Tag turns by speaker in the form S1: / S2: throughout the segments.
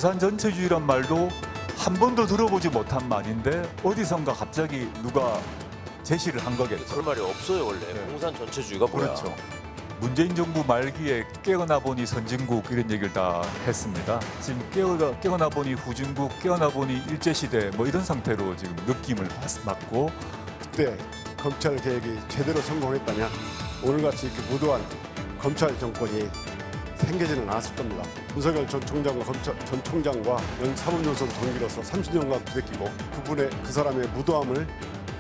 S1: 공산전체주의란 말도 한 번도 들어보지 못한 말인데 어디선가 갑자기 누가 제시를 한 거겠죠.
S2: 그런 말이 없어요 원래.
S1: 네.
S2: 공산 전체주의가 뭐야?
S1: 그렇죠. 문재인 정부 말기에 깨어나 보니 선진국 이런 얘기를 다 했습니다. 지금 깨어나 보니 후진국, 깨어나 보니 일제시대 뭐 이런 상태로 지금 느낌을 받고
S3: 그때 검찰 개혁이 제대로 성공했다면 오늘같이 이렇게 무도한 검찰 정권이 생기지는 않았을 겁니다. 윤석열 전 총장과 전 총장과 사법연수원 동기로서 30년간 부대끼고 그 사람의 무도함을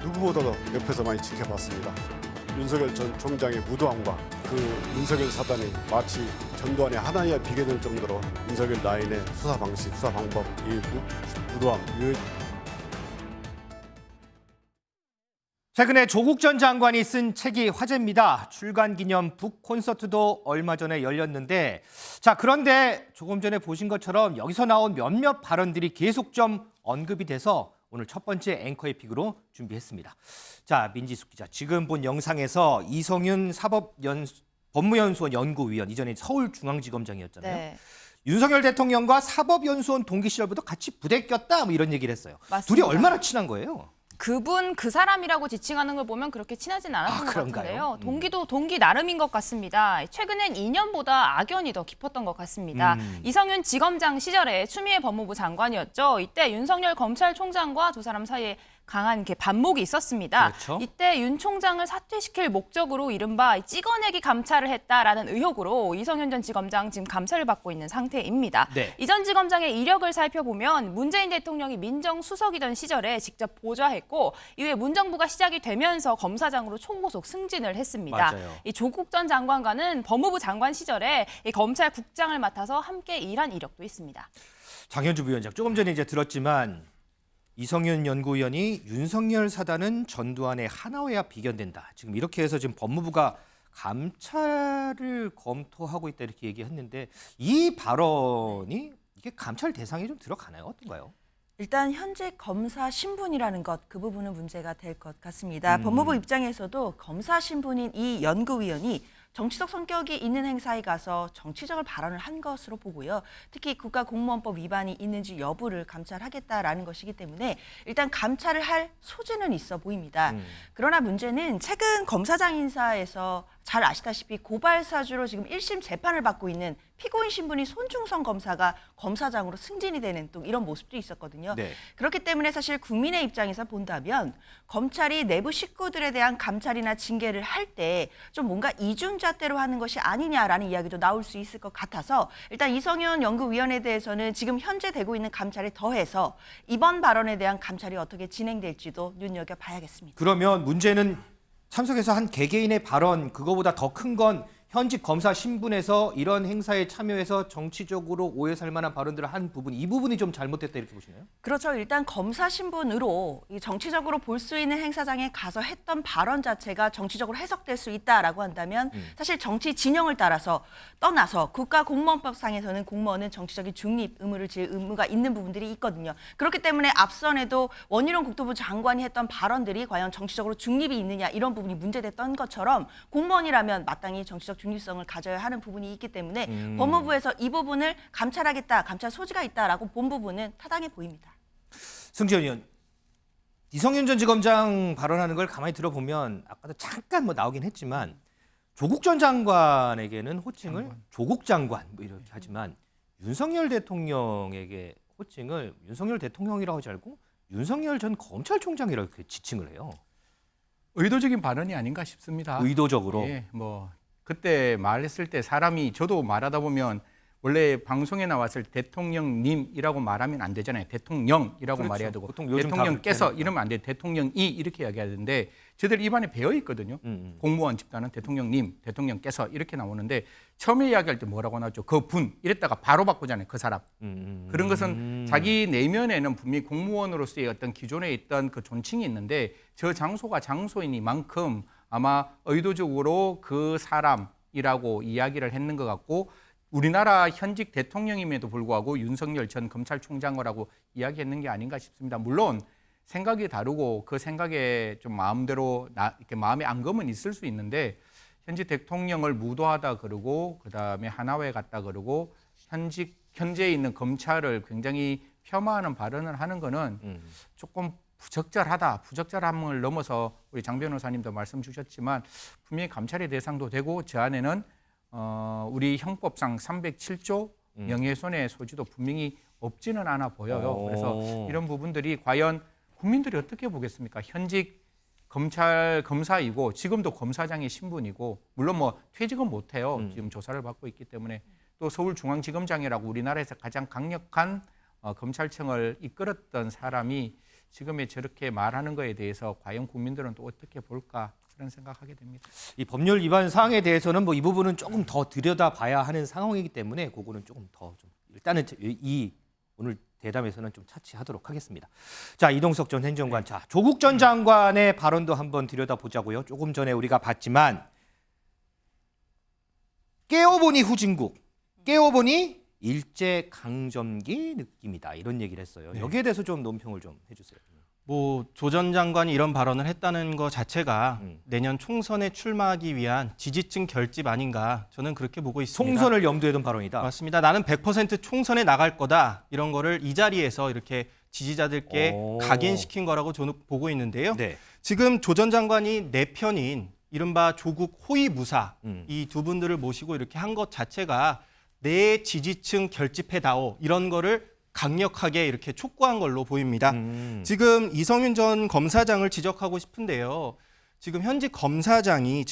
S3: 누구보다도 옆에서 많이 지켜봤습니다. 윤석열 전 총장의 무도함과 그 윤석열 사단이 마치 전두환의 하나에 비교될 정도로 윤석열 라인의 수사 방식, 수사 방법, 이 무도함,
S4: 최근에 조국 전 장관이 쓴 책이 화제입니다. 출간 기념 북 콘서트도 얼마 전에 열렸는데, 자, 그런데 조금 전에 보신 것처럼 여기서 나온 몇몇 발언들이 계속 좀 언급이 돼서 오늘 첫 번째 앵커의 픽으로 준비했습니다. 자, 민지숙 기자, 지금 본 영상에서 이성윤 법무연수원 연구위원, 이전에 서울중앙지검장이었잖아요.
S5: 네.
S4: 윤석열 대통령과 사법연수원 동기 시절부터 같이 부대 꼈다, 뭐 이런 얘기를 했어요.
S5: 맞습니다.
S4: 둘이 얼마나 친한 거예요?
S5: 그분 그 사람이라고 지칭하는 걸 보면 그렇게 친하진 않았던 것
S4: 그런가요?
S5: 같은데요. 동기도 동기 나름인 것 같습니다. 최근엔 인연보다 악연이 더 깊었던 것 같습니다. 이성윤 지검장 시절에 추미애 법무부 장관이었죠. 이때 윤석열 검찰총장과 두 사람 사이에 강한 이렇게 반목이 있었습니다.
S4: 그렇죠.
S5: 이때 윤 총장을 사퇴시킬 목적으로 이른바 찍어내기 감찰을 했다라는 의혹으로 이성윤 전 지검장 지금 감찰을 받고 있는 상태입니다.
S4: 네.
S5: 이 전 지검장의 이력을 살펴보면 문재인 대통령이 민정수석이던 시절에 직접 보좌했고 이후에 문정부가 시작이 되면서 검사장으로 초고속 승진을 했습니다.
S4: 맞아요.
S5: 이 조국 전 장관과는 법무부 장관 시절에 이 검찰국장을 맡아서 함께 일한 이력도 있습니다.
S4: 장현주 부위원장, 조금 전에 이제 들었지만 이성윤 연구위원이 윤석열 사단은 전두환의 하나회와 비견된다. 지금 이렇게 해서 지금 법무부가 감찰을 검토하고 있다 이렇게 얘기했는데, 이 발언이 이게 감찰 대상에 좀 들어가나요? 어떤가요?
S6: 일단 현재 검사 신분이라는 것, 그 부분은 문제가 될 것 같습니다. 법무부 입장에서도 검사 신분인 이 연구위원이 정치적 성격이 있는 행사에 가서 정치적인 발언을 한 것으로 보고요. 특히 국가공무원법 위반이 있는지 여부를 감찰하겠다라는 것이기 때문에 일단 감찰을 할 소지는 있어 보입니다. 그러나 문제는 최근 검사장 인사에서 잘 아시다시피 고발 사주로 지금 1심 재판을 받고 있는 피고인 신분이 손중성 검사가 검사장으로 승진이 되는 또 이런 모습도 있었거든요.
S4: 네.
S6: 그렇기 때문에 사실 국민의 입장에서 본다면 검찰이 내부 식구들에 대한 감찰이나 징계를 할 때 좀 뭔가 이중잣대로 하는 것이 아니냐라는 이야기도 나올 수 있을 것 같아서 일단 이성윤 연구위원에 대해서는 지금 현재 되고 있는 감찰에 더해서 이번 발언에 대한 감찰이 어떻게 진행될지도 눈여겨봐야겠습니다.
S4: 그러면 문제는 참석해서 한 개개인의 발언, 그거보다 더 큰 건 현직 검사 신분에서 이런 행사에 참여해서 정치적으로 오해 살 만한 발언들을 한 부분, 이 부분이 좀 잘못됐다 이렇게 보시나요?
S6: 그렇죠. 일단 검사 신분으로 이 정치적으로 볼 수 있는 행사장에 가서 했던 발언 자체가 정치적으로 해석될 수 있다라고 한다면 사실 정치 진영을 따라서 떠나서 국가공무원법상에서는 공무원은 정치적인 중립 의무를 질 의무가 있는 부분들이 있거든요. 그렇기 때문에 앞선에도 원희룡 국토부 장관이 했던 발언들이 과연 정치적으로 중립이 있느냐 이런 부분이 문제됐던 것처럼 공무원이라면 마땅히 정치적 중립성을 가져야 하는 부분이 있기 때문에 법무부에서 이 부분을 감찰하겠다, 감찰 소지가 있다라고 본 부분은 타당해 보입니다.
S4: 승지현 의원, 이성윤 전 지검장 발언하는 걸 가만히 들어보면 아까도 잠깐 뭐 나오긴 했지만 조국 전 장관에게는 호칭을 조국 장관 뭐 이렇게 하지만 윤석열 대통령에게 호칭을 윤석열 대통령이라고 하지 않고 윤석열 전 검찰총장이라고 이렇게 지칭을 해요.
S7: 의도적인 발언이 아닌가 싶습니다.
S4: 의도적으로.
S7: 예, 뭐 그때 말했을 때 사람이 저도 말하다 보면 원래 방송에 나왔을 대통령님이라고 말하면 안 되잖아요. 대통령이라고
S4: 그렇죠.
S7: 말해야 되고
S4: 보통 요즘 다
S7: 대통령께서
S4: 그렇게
S7: 이러면 안 돼. 대통령이 이렇게 이야기해야 되는데 저들 입안에 배어 있거든요. 공무원 집단은 대통령님, 대통령께서 이렇게 나오는데 처음에 이야기할 때 뭐라고 나왔죠? 그 분 이랬다가 바로 바꾸잖아요. 그 사람. 그런 것은 자기 내면에는 분명히 공무원으로서의 어떤 기존에 있던 그 존칭이 있는데 저 장소가 장소이니만큼 아마 의도적으로 그 사람이라고 이야기를 했는 것 같고 우리나라 현직 대통령임에도 불구하고 윤석열 전 검찰총장이라고 이야기했는 게 아닌가 싶습니다. 물론 생각이 다르고 그 생각에 좀 마음대로 이렇게 마음의 앙금은 있을 수 있는데 현직 대통령을 무도하다 그러고 그다음에 하나회 같다 그러고 현직 현재 있는 검찰을 굉장히 폄하하는 발언을 하는 거는 조금 부적절함을 넘어서 우리 장 변호사님도 말씀 주셨지만 분명히 감찰의 대상도 되고 저 안에는 우리 형법상 307조 명예훼손의 소지도 분명히 없지는 않아 보여요. 그래서 이런 부분들이 과연 국민들이 어떻게 보겠습니까? 현직 검사이고 지금도 검사장의 신분이고 물론 뭐 퇴직은 못해요. 지금 조사를 받고 있기 때문에 또 서울중앙지검장이라고 우리나라에서 가장 강력한 검찰청을 이끌었던 사람이 지금의 저렇게 말하는 거에 대해서 과연 국민들은 또 어떻게 볼까 그런 생각하게 됩니다.
S4: 이 법률 위반 사항에 대해서는 뭐 이 부분은 조금 더 들여다봐야 하는 상황이기 때문에 그거는 조금 더 좀 일단은 이 오늘 대담에서는 좀 차치하도록 하겠습니다. 자, 이동석 전 행정관, 자 조국 전 장관의 발언도 한번 들여다보자고요. 조금 전에 우리가 봤지만 깨어보니 후진국, 깨어보니 일제 강점기 느낌이다 이런 얘기를 했어요. 여기에 대해서 좀 논평을 좀 해주세요.
S8: 뭐 조 전 장관이 이런 발언을 했다는 것 자체가 내년 총선에 출마하기 위한 지지층 결집 아닌가 저는 그렇게 보고 있습니다.
S4: 총선을 염두에 둔 발언이다.
S8: 맞습니다. 나는 100% 총선에 나갈 거다 이런 거를 이 자리에서 이렇게 지지자들께 각인시킨 거라고 저는 보고 있는데요.
S4: 네.
S8: 지금 조 전 장관이 내 편인 이른바 조국 호위무사 이 두 분들을 모시고 이렇게 한 것 자체가 내 지지층 결집해다오 이런 거를 강력하게 이렇게 촉구한 걸로 보입니다. 지금 이성윤 전 검사장을 지적하고 싶은데요. 지금 현직 검사장이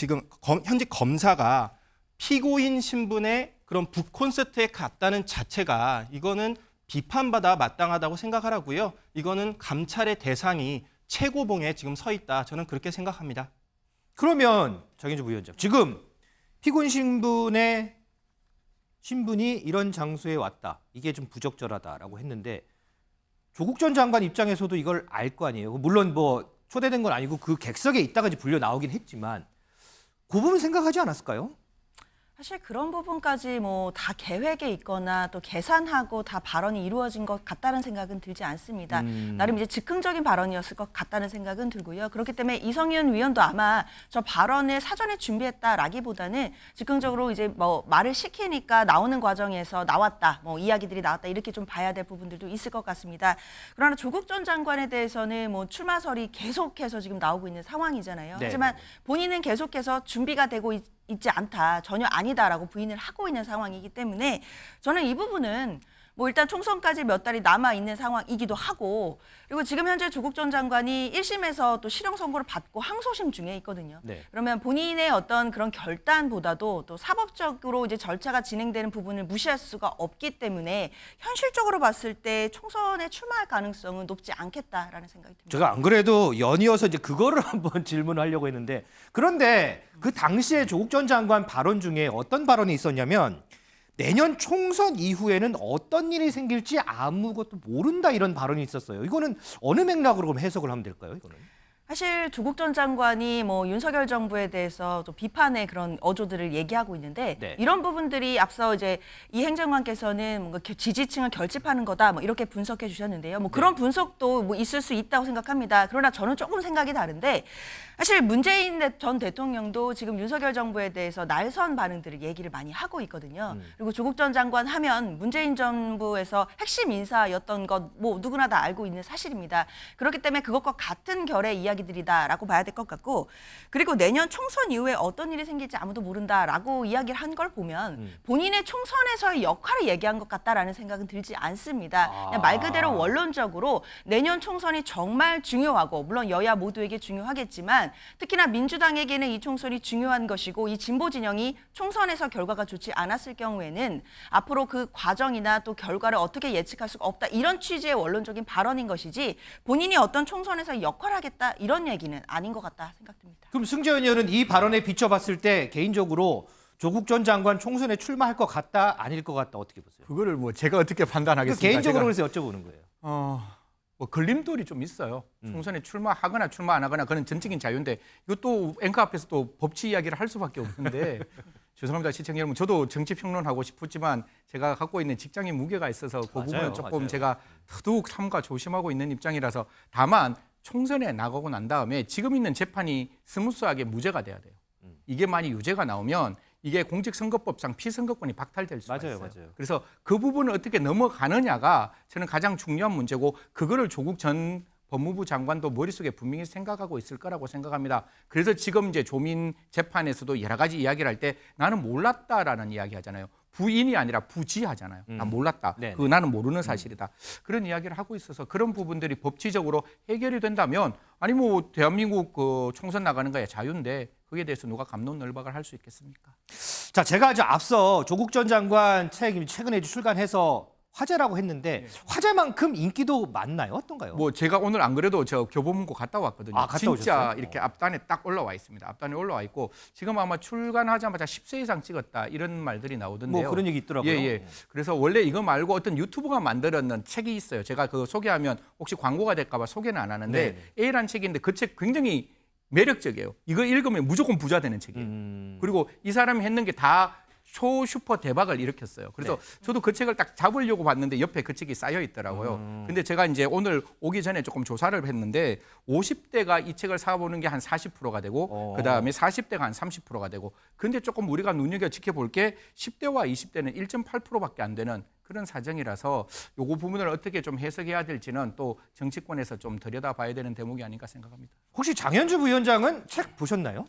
S8: 현직 검사가 피고인 신분의 그런 북 콘서트에 갔다는 자체가 이거는 비판받아 마땅하다고 생각하라고요. 이거는 감찰의 대상이 최고봉에 지금 서 있다. 저는 그렇게 생각합니다.
S4: 그러면 장현주 부위원장, 지금 피고인 신분이 이런 장소에 왔다. 이게 좀 부적절하다라고 했는데 조국 전 장관 입장에서도 이걸 알 거 아니에요. 물론 뭐 초대된 건 아니고 그 객석에 있다가 이제 불려 나오긴 했지만 그 부분 생각하지 않았을까요?
S6: 사실 그런 부분까지 뭐 다 계획에 있거나 또 계산하고 다 발언이 이루어진 것 같다는 생각은 들지 않습니다. 나름 이제 즉흥적인 발언이었을 것 같다는 생각은 들고요. 그렇기 때문에 이성윤 위원도 아마 저 발언을 사전에 준비했다라기보다는 즉흥적으로 이제 뭐 말을 시키니까 나오는 과정에서 나왔다, 뭐 이야기들이 나왔다 이렇게 좀 봐야 될 부분들도 있을 것 같습니다. 그러나 조국 전 장관에 대해서는 뭐 출마설이 계속해서 지금 나오고 있는 상황이잖아요.
S4: 네.
S6: 하지만 본인은 계속해서 준비가 되고 있지 않다, 전혀 아니다라고 부인을 하고 있는 상황이기 때문에 저는 이 부분은 뭐 일단 총선까지 몇 달이 남아 있는 상황이기도 하고 그리고 지금 현재 조국 전 장관이 1심에서 또 실형 선고를 받고 항소심 중에 있거든요.
S4: 네.
S6: 그러면 본인의 어떤 그런 결단보다도 또 사법적으로 이제 절차가 진행되는 부분을 무시할 수가 없기 때문에 현실적으로 봤을 때 총선에 출마할 가능성은 높지 않겠다라는 생각이 듭니다.
S4: 제가 안 그래도 연이어서 이제 그거를 한번 질문하려고 했는데 그런데 그 당시에 조국 전 장관 발언 중에 어떤 발언이 있었냐면 내년 총선 이후에는 어떤 일이 생길지 아무것도 모른다 이런 발언이 있었어요. 이거는 어느 맥락으로 그럼 해석을 하면 될까요? 이거는?
S6: 사실 조국 전 장관이 뭐 윤석열 정부에 대해서 또 비판의 그런 어조들을 얘기하고 있는데
S4: 네.
S6: 이런 부분들이 앞서 이제 이 행정관께서는 뭔가 지지층을 결집하는 거다 뭐 이렇게 분석해 주셨는데요. 뭐 그런 분석도 뭐 있을 수 있다고 생각합니다. 그러나 저는 조금 생각이 다른데 사실 문재인 전 대통령도 지금 윤석열 정부에 대해서 날선 반응들을 얘기를 많이 하고 있거든요. 그리고 조국 전 장관 하면 문재인 정부에서 핵심 인사였던 것 뭐 누구나 다 알고 있는 사실입니다. 그렇기 때문에 그것과 같은 결의 이야기들이다라고 봐야 될 것 같고 그리고 내년 총선 이후에 어떤 일이 생길지 아무도 모른다라고 이야기를 한 걸 보면 본인의 총선에서의 역할을 얘기한 것 같다라는 생각은 들지 않습니다. 그냥 말 그대로 원론적으로 내년 총선이 정말 중요하고 물론 여야 모두에게 중요하겠지만 특히나 민주당에게는 이 총선이 중요한 것이고 이 진보 진영이 총선에서 결과가 좋지 않았을 경우에는 앞으로 그 과정이나 또 결과를 어떻게 예측할 수가 없다 이런 취지의 원론적인 발언인 것이지 본인이 어떤 총선에서 역할을 하겠다 이런 얘기는 아닌 것 같다 생각됩니다.
S4: 그럼 승재현 의원은 이 발언에 비춰봤을 때 개인적으로 조국 전 장관 총선에 출마할 것 같다 아닐 것 같다 어떻게 보세요?
S7: 그거를 뭐 제가 어떻게 판단하겠습니까?
S4: 개인적으로
S7: 제가,
S4: 그래서 여쭤보는 거예요.
S7: 뭐 걸림돌이 좀 있어요. 총선에 출마하거나 출마 안 하거나 그건 전적인 자유인데 이것도 앵커 앞에서 또 법치 이야기를 할 수밖에 없는데 죄송합니다 시청자 여러분 저도 정치 평론하고 싶었지만 제가 갖고 있는 직장인 무게가 있어서 그 부분은 조금
S4: 맞아요.
S7: 제가 더더욱 삼가 조심하고 있는 입장이라서 다만 총선에 나가고 난 다음에 지금 있는 재판이 스무스하게 무죄가 돼야 돼요. 이게 만약 유죄가 나오면 이게 공직선거법상 피선거권이 박탈될 수가
S4: 맞아요,
S7: 있어요.
S4: 맞아요.
S7: 그래서 그 부분을 어떻게 넘어가느냐가 저는 가장 중요한 문제고 그거를 조국 전 법무부 장관도 머릿속에 분명히 생각하고 있을 거라고 생각합니다. 그래서 지금 이제 조민 재판에서도 여러 가지 이야기를 할 때 나는 몰랐다라는 이야기 하잖아요. 부인이 아니라 부지하잖아요. 난 몰랐다.
S4: 네네.
S7: 그거 나는 모르는 사실이다. 그런 이야기를 하고 있어서 그런 부분들이 법치적으로 해결이 된다면 아니 뭐 대한민국 그 총선 나가는 거야 자유인데 거기에 대해서 누가 갑론을박을 할 수 있겠습니까?
S4: 자, 제가 이제 앞서 조국 전 장관 책 최근에 출간해서 화제라고 했는데 화제만큼 인기도 많나요? 어떤가요?
S7: 뭐 제가 오늘 안 그래도 저 교보문고 갔다 왔거든요.
S4: 아, 갔다
S7: 진짜
S4: 오셨어요?
S7: 이렇게 앞단에 딱 올라와 있습니다. 앞단에 올라와 있고 지금 아마 출간하자마자 10세 이상 찍었다 이런 말들이 나오던데요.
S4: 뭐 그런 얘기 있더라고요.
S7: 예. 그래서 원래 이거 말고 어떤 유튜브가 만들었는 책이 있어요. 제가 그거 소개하면 혹시 광고가 될까 봐 소개는 안 하는데
S4: 네네.
S7: A라는 책인데 그 책 굉장히 매력적이에요. 이거 읽으면 무조건 부자 되는 책이에요. 그리고 이 사람이 했는 게 다 초슈퍼 대박을 일으켰어요. 그래서 저도 그 책을 딱 잡으려고 봤는데 옆에 그 책이 쌓여 있더라고요. 근데 제가 이제 오늘 오기 전에 조금 조사를 했는데 50대가 이 책을 사보는 게 한 40%가 되고 그다음에 40대가 한 30%가 되고 근데 조금 우리가 눈여겨 지켜볼 게 10대와 20대는 1.8%밖에 안 되는 그런 사정이라서 요거 부분을 어떻게 좀 해석해야 될지는 또 정치권에서 좀 들여다봐야 되는 대목이 아닌가 생각합니다.
S4: 혹시 장현주 부위원장은 책 보셨나요?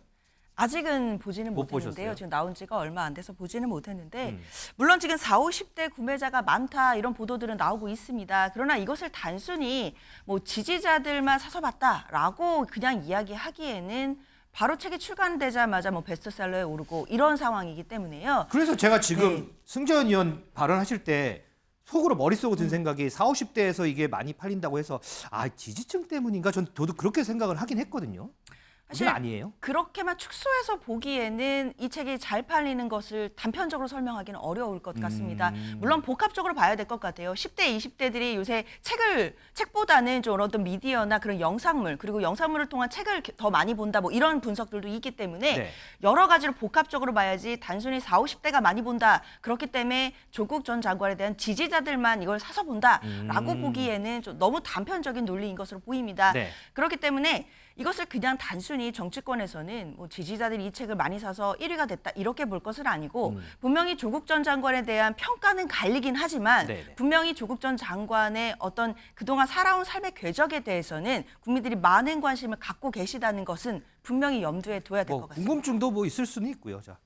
S6: 아직은 보지는
S4: 못
S6: 못했는데요.
S4: 보셨어요?
S6: 지금 나온 지가 얼마 안 돼서 보지는 못했는데 물론 지금 40, 50대 구매자가 많다 이런 보도들은 나오고 있습니다. 그러나 이것을 단순히 뭐 지지자들만 사서 봤다라고 그냥 이야기하기에는 바로 책이 출간되자마자 뭐 베스트셀러에 오르고 이런 상황이기 때문에요.
S4: 그래서 제가 지금
S6: 네.
S4: 승재현 의원 발언하실 때 속으로 머릿속으로 든 생각이 40, 50대에서 이게 많이 팔린다고 해서 아 지지층 때문인가? 저도 그렇게 생각을 하긴 했거든요.
S6: 사실
S4: 그건 아니에요.
S6: 그렇게만 축소해서 보기에는 이 책이 잘 팔리는 것을 단편적으로 설명하기는 어려울 것 같습니다. 물론 복합적으로 봐야 될 것 같아요. 10대, 20대들이 요새 책보다는 좀 어떤 미디어나 그런 영상물 그리고 영상물을 통한 책을 더 많이 본다 뭐 이런 분석들도 있기 때문에
S4: 네.
S6: 여러 가지로 복합적으로 봐야지 단순히 40, 50대가 많이 본다. 그렇기 때문에 조국 전 장관에 대한 지지자들만 이걸 사서 본다라고 보기에는 좀 너무 단편적인 논리인 것으로 보입니다.
S4: 네.
S6: 그렇기 때문에 이것을 그냥 단순히 정치권에서는 뭐 지지자들이 이 책을 많이 사서 1위가 됐다 이렇게 볼 것은 아니고 분명히 조국 전 장관에 대한 평가는 갈리긴 하지만
S4: 네네.
S6: 분명히 조국 전 장관의 어떤 그동안 살아온 삶의 궤적에 대해서는 국민들이 많은 관심을 갖고 계시다는 것은 분명히 염두에 둬야 될 것
S4: 뭐
S6: 같습니다.
S4: 궁금증도 뭐 있을 수는 있고요. 자,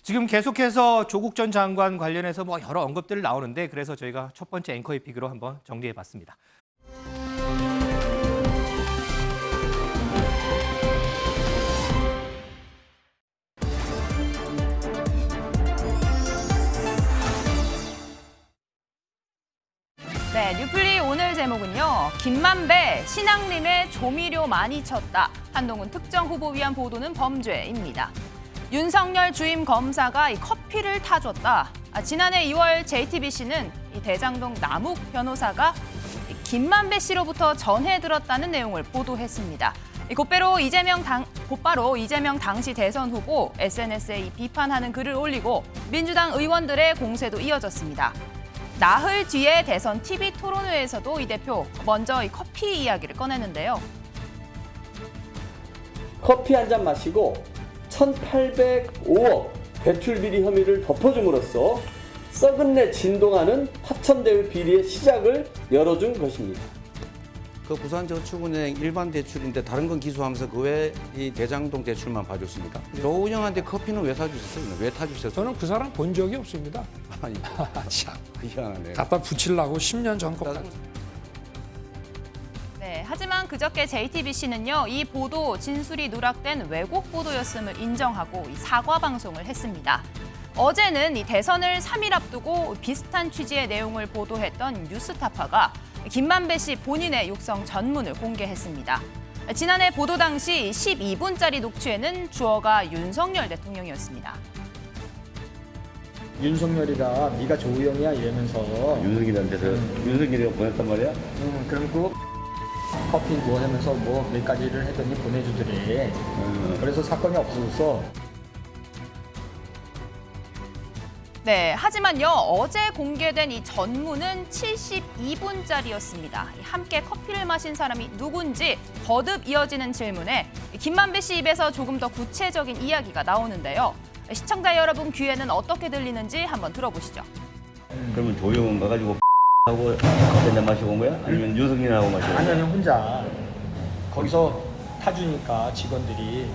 S4: 지금 계속해서 조국 전 장관 관련해서 뭐 여러 언급들 나오는데 그래서 저희가 첫 번째 앵커의 픽으로 한번 정리해봤습니다.
S5: 네, 뉴플리 오늘 제목은요. 김만배, 신앙림에 조미료 많이 쳤다. 한동훈 특정 후보 위한 보도는 범죄입니다. 윤석열 주임 검사가 이 커피를 타줬다. 지난해 2월 JTBC는 이 대장동 남욱 변호사가 이 김만배 씨로부터 전해 들었다는 내용을 보도했습니다. 곧바로 이재명 당시 대선 후보 SNS에 이 비판하는 글을 올리고 민주당 의원들의 공세도 이어졌습니다. 나흘 뒤에 대선 TV 토론회에서도 이 대표 먼저 이 커피 이야기를 꺼내는데요.
S9: 커피 한 잔 마시고 1,805억 대출 비리 혐의를 덮어줌으로써 썩은내 진동하는 화천대유 비리의 시작을 열어준 것입니다.
S10: 그 부산저축은행 일반 대출인데 다른 건 기소하면서 그 외 이 대장동 대출만 봐줬습니까? 노은영한테 커피는 왜 사주셨어요? 왜 타주셨어요?
S11: 저는 그 사람 본 적이 없습니다.
S10: 아니,
S11: 참,
S10: 희한하네.
S11: 갖다 붙이려고 10년 전 거.
S5: 네, 하지만 그저께 JTBC는요, 이 보도 진술이 누락된 왜곡 보도였음을 인정하고 이 사과 방송을 했습니다. 어제는 이 대선을 3일 앞두고 비슷한 취지의 내용을 보도했던 뉴스타파가 김만배 씨 본인의 육성 전문을 공개했습니다. 지난해 보도 당시 12분짜리 녹취에는 주어가 윤석열 대통령이었습니다.
S12: 윤석열이가 네가 조우영이야 이러면서
S13: 윤석열한테서 윤석열이가 보냈단 말이야?
S12: 그럼 그 커피 뭐 하면서 뭐 몇 가지를 했더니 보내주더래. 그래서 사건이 없어졌어.
S5: 네, 하지만요, 어제 공개된 이 전문은 72분짜리였습니다. 함께 커피를 마신 사람이 누군지 거듭 이어지는 질문에 김만배 씨 입에서 조금 더 구체적인 이야기가 나오는데요. 시청자 여러분 귀에는 어떻게 들리는지 한번 들어보시죠.
S13: 그러면 조용한 거 가지고 하고 커피 한잔 마시고 온 거야? 아니면 윤석열하고 마시고 온 거야?
S12: 아니면 혼자 거기서 타주니까 직원들이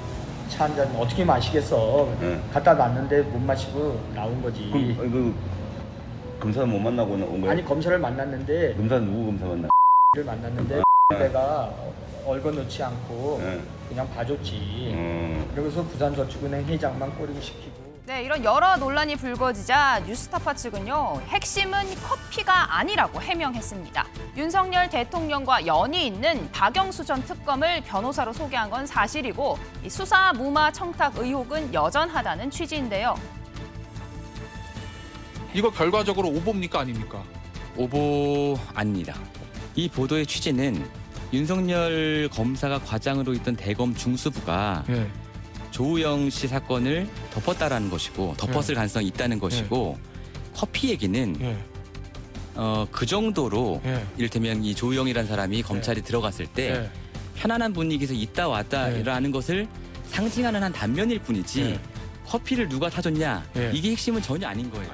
S12: 차 한 잔 어떻게 마시겠어.
S13: 네.
S12: 갖다 놨는데 못 마시고 나온 거지.
S13: 그럼 그 검사는 못 만나고 온 거야?
S12: 아니 검사를 만났는데
S13: 검사는 누구 검사 만나?
S12: 를 만났는데 내가 얼거놓지 않고
S13: 네.
S12: 그냥 봐줬지. 그러면서 부산저축은행 회장만 꼬리고 시키고.
S5: 네, 이런 여러 논란이 불거지자 뉴스타파 측은요, 핵심은 커피가 아니라고 해명했습니다. 윤석열 대통령과 연이 있는 박영수 전 특검을 변호사로 소개한 건 사실이고, 이 수사 무마 청탁 의혹은 여전하다는 취지인데요.
S14: 이거 결과적으로 오보입니까 아닙니까?
S15: 오보 아닙니다. 이 보도의 취지는 윤석열 검사가 과장으로 있던 대검 중수부가 조우영 씨 사건을 덮었다라는 것이고 덮었을 가능성이 있다는 것이고 커피 얘기는 그 정도로 이를테면 이 조우영이라는 사람이 검찰이 들어갔을 때 편안한 분위기에서 있다 왔다라는 것을 상징하는 한 단면일 뿐이지 커피를 누가 타줬냐 이게 핵심은 전혀 아닌 거예요.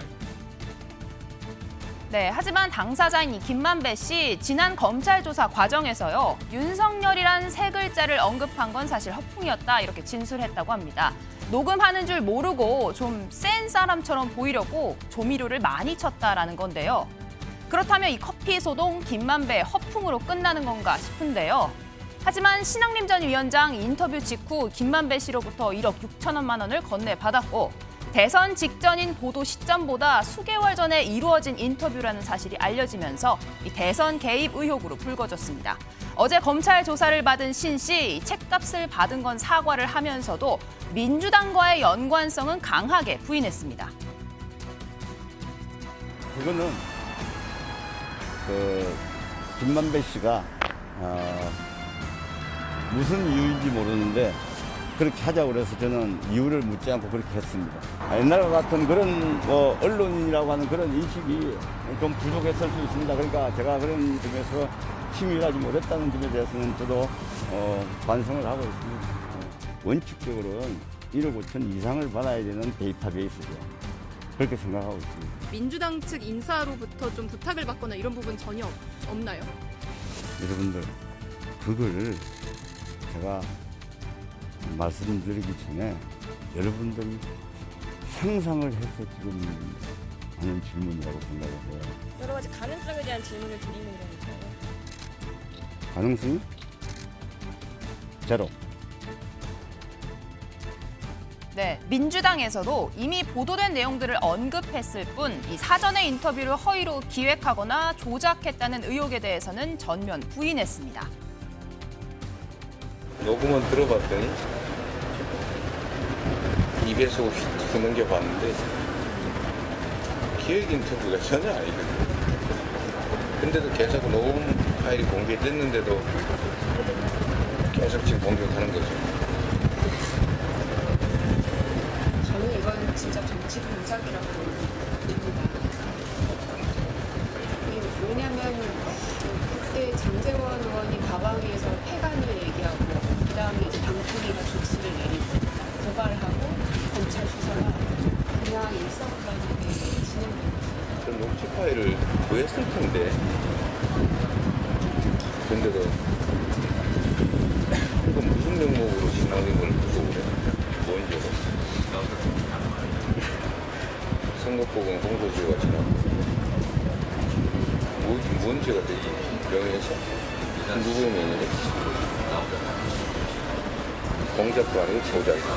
S5: 네, 하지만 당사자인 이 김만배 씨 지난 검찰 조사 과정에서요, 윤석열이란 세 글자를 언급한 건 사실 허풍이었다 이렇게 진술했다고 합니다. 녹음하는 줄 모르고 좀 센 사람처럼 보이려고 조미료를 많이 쳤다라는 건데요. 그렇다면 이 커피 소동 김만배 허풍으로 끝나는 건가 싶은데요. 하지만 신학림 전 위원장 인터뷰 직후 김만배 씨로부터 1억 6천만 원을 건네받았고 대선 직전인 보도 시점보다 수개월 전에 이루어진 인터뷰라는 사실이 알려지면서 이 대선 개입 의혹으로 불거졌습니다. 어제 검찰 조사를 받은 신 씨, 책값을 받은 건 사과를 하면서도 민주당과의 연관성은 강하게 부인했습니다.
S10: 그거는 김만배 씨가 무슨 이유인지 모르는데 그렇게 하자고 그래서 저는 이유를 묻지 않고 그렇게 했습니다. 옛날과 같은 그런 언론인이라고 하는 그런 인식이 좀 부족했을 수 있습니다. 그러니까 제가 그런 점에서 치밀하지 못했다는 점에 대해서는 저도 반성을 하고 있습니다. 원칙적으로는 1억 5천 이상을 받아야 되는 데이터베이스죠. 그렇게 생각하고 있습니다.
S16: 민주당 측 인사로부터 좀 부탁을 받거나 이런 부분 전혀 없나요?
S10: 여러분들, 그걸 제가 말씀드리기 전에 여러분들이 상상을 해서 지금 하는 질문이라고 생각해요.
S16: 여러 가지 가능성에 대한 질문을 드리는 거니까요.
S10: 가능성이? 제로.
S5: 네, 민주당에서도 이미 보도된 내용들을 언급했을 뿐 이 사전의 인터뷰를 허위로 기획하거나 조작했다는 의혹에 대해서는 전면 부인했습니다.
S17: 녹음은 들어봤더니 입에서 휙 넘겨봤는데 기획 인터뷰가 전혀 아니거든요. 근데도 계속 녹음 파일이 공개됐는데도 계속 지금 공격하는 거죠.
S16: 저는 이건 진짜 정치 공작이라고 봅니다. 왜냐하면 그때 장제원 의원이 가방위에서 폐간을 얘기하고 그다음에 이제 방통위가 조치를 내리고 고발하고 검찰 수사가 그냥 일사불란하게 진행되고 있어요.
S17: 그럼 녹취 파일을 구했을 텐데 근데도 이거 무슨 명목으로 신앙림을 두고 그래? 뭔 죄가 선거법은 공소시효가 지났고 뭔 죄가 되지? 명예훼손? 누구의 명예훼손? 공작도 아니고 조작이다.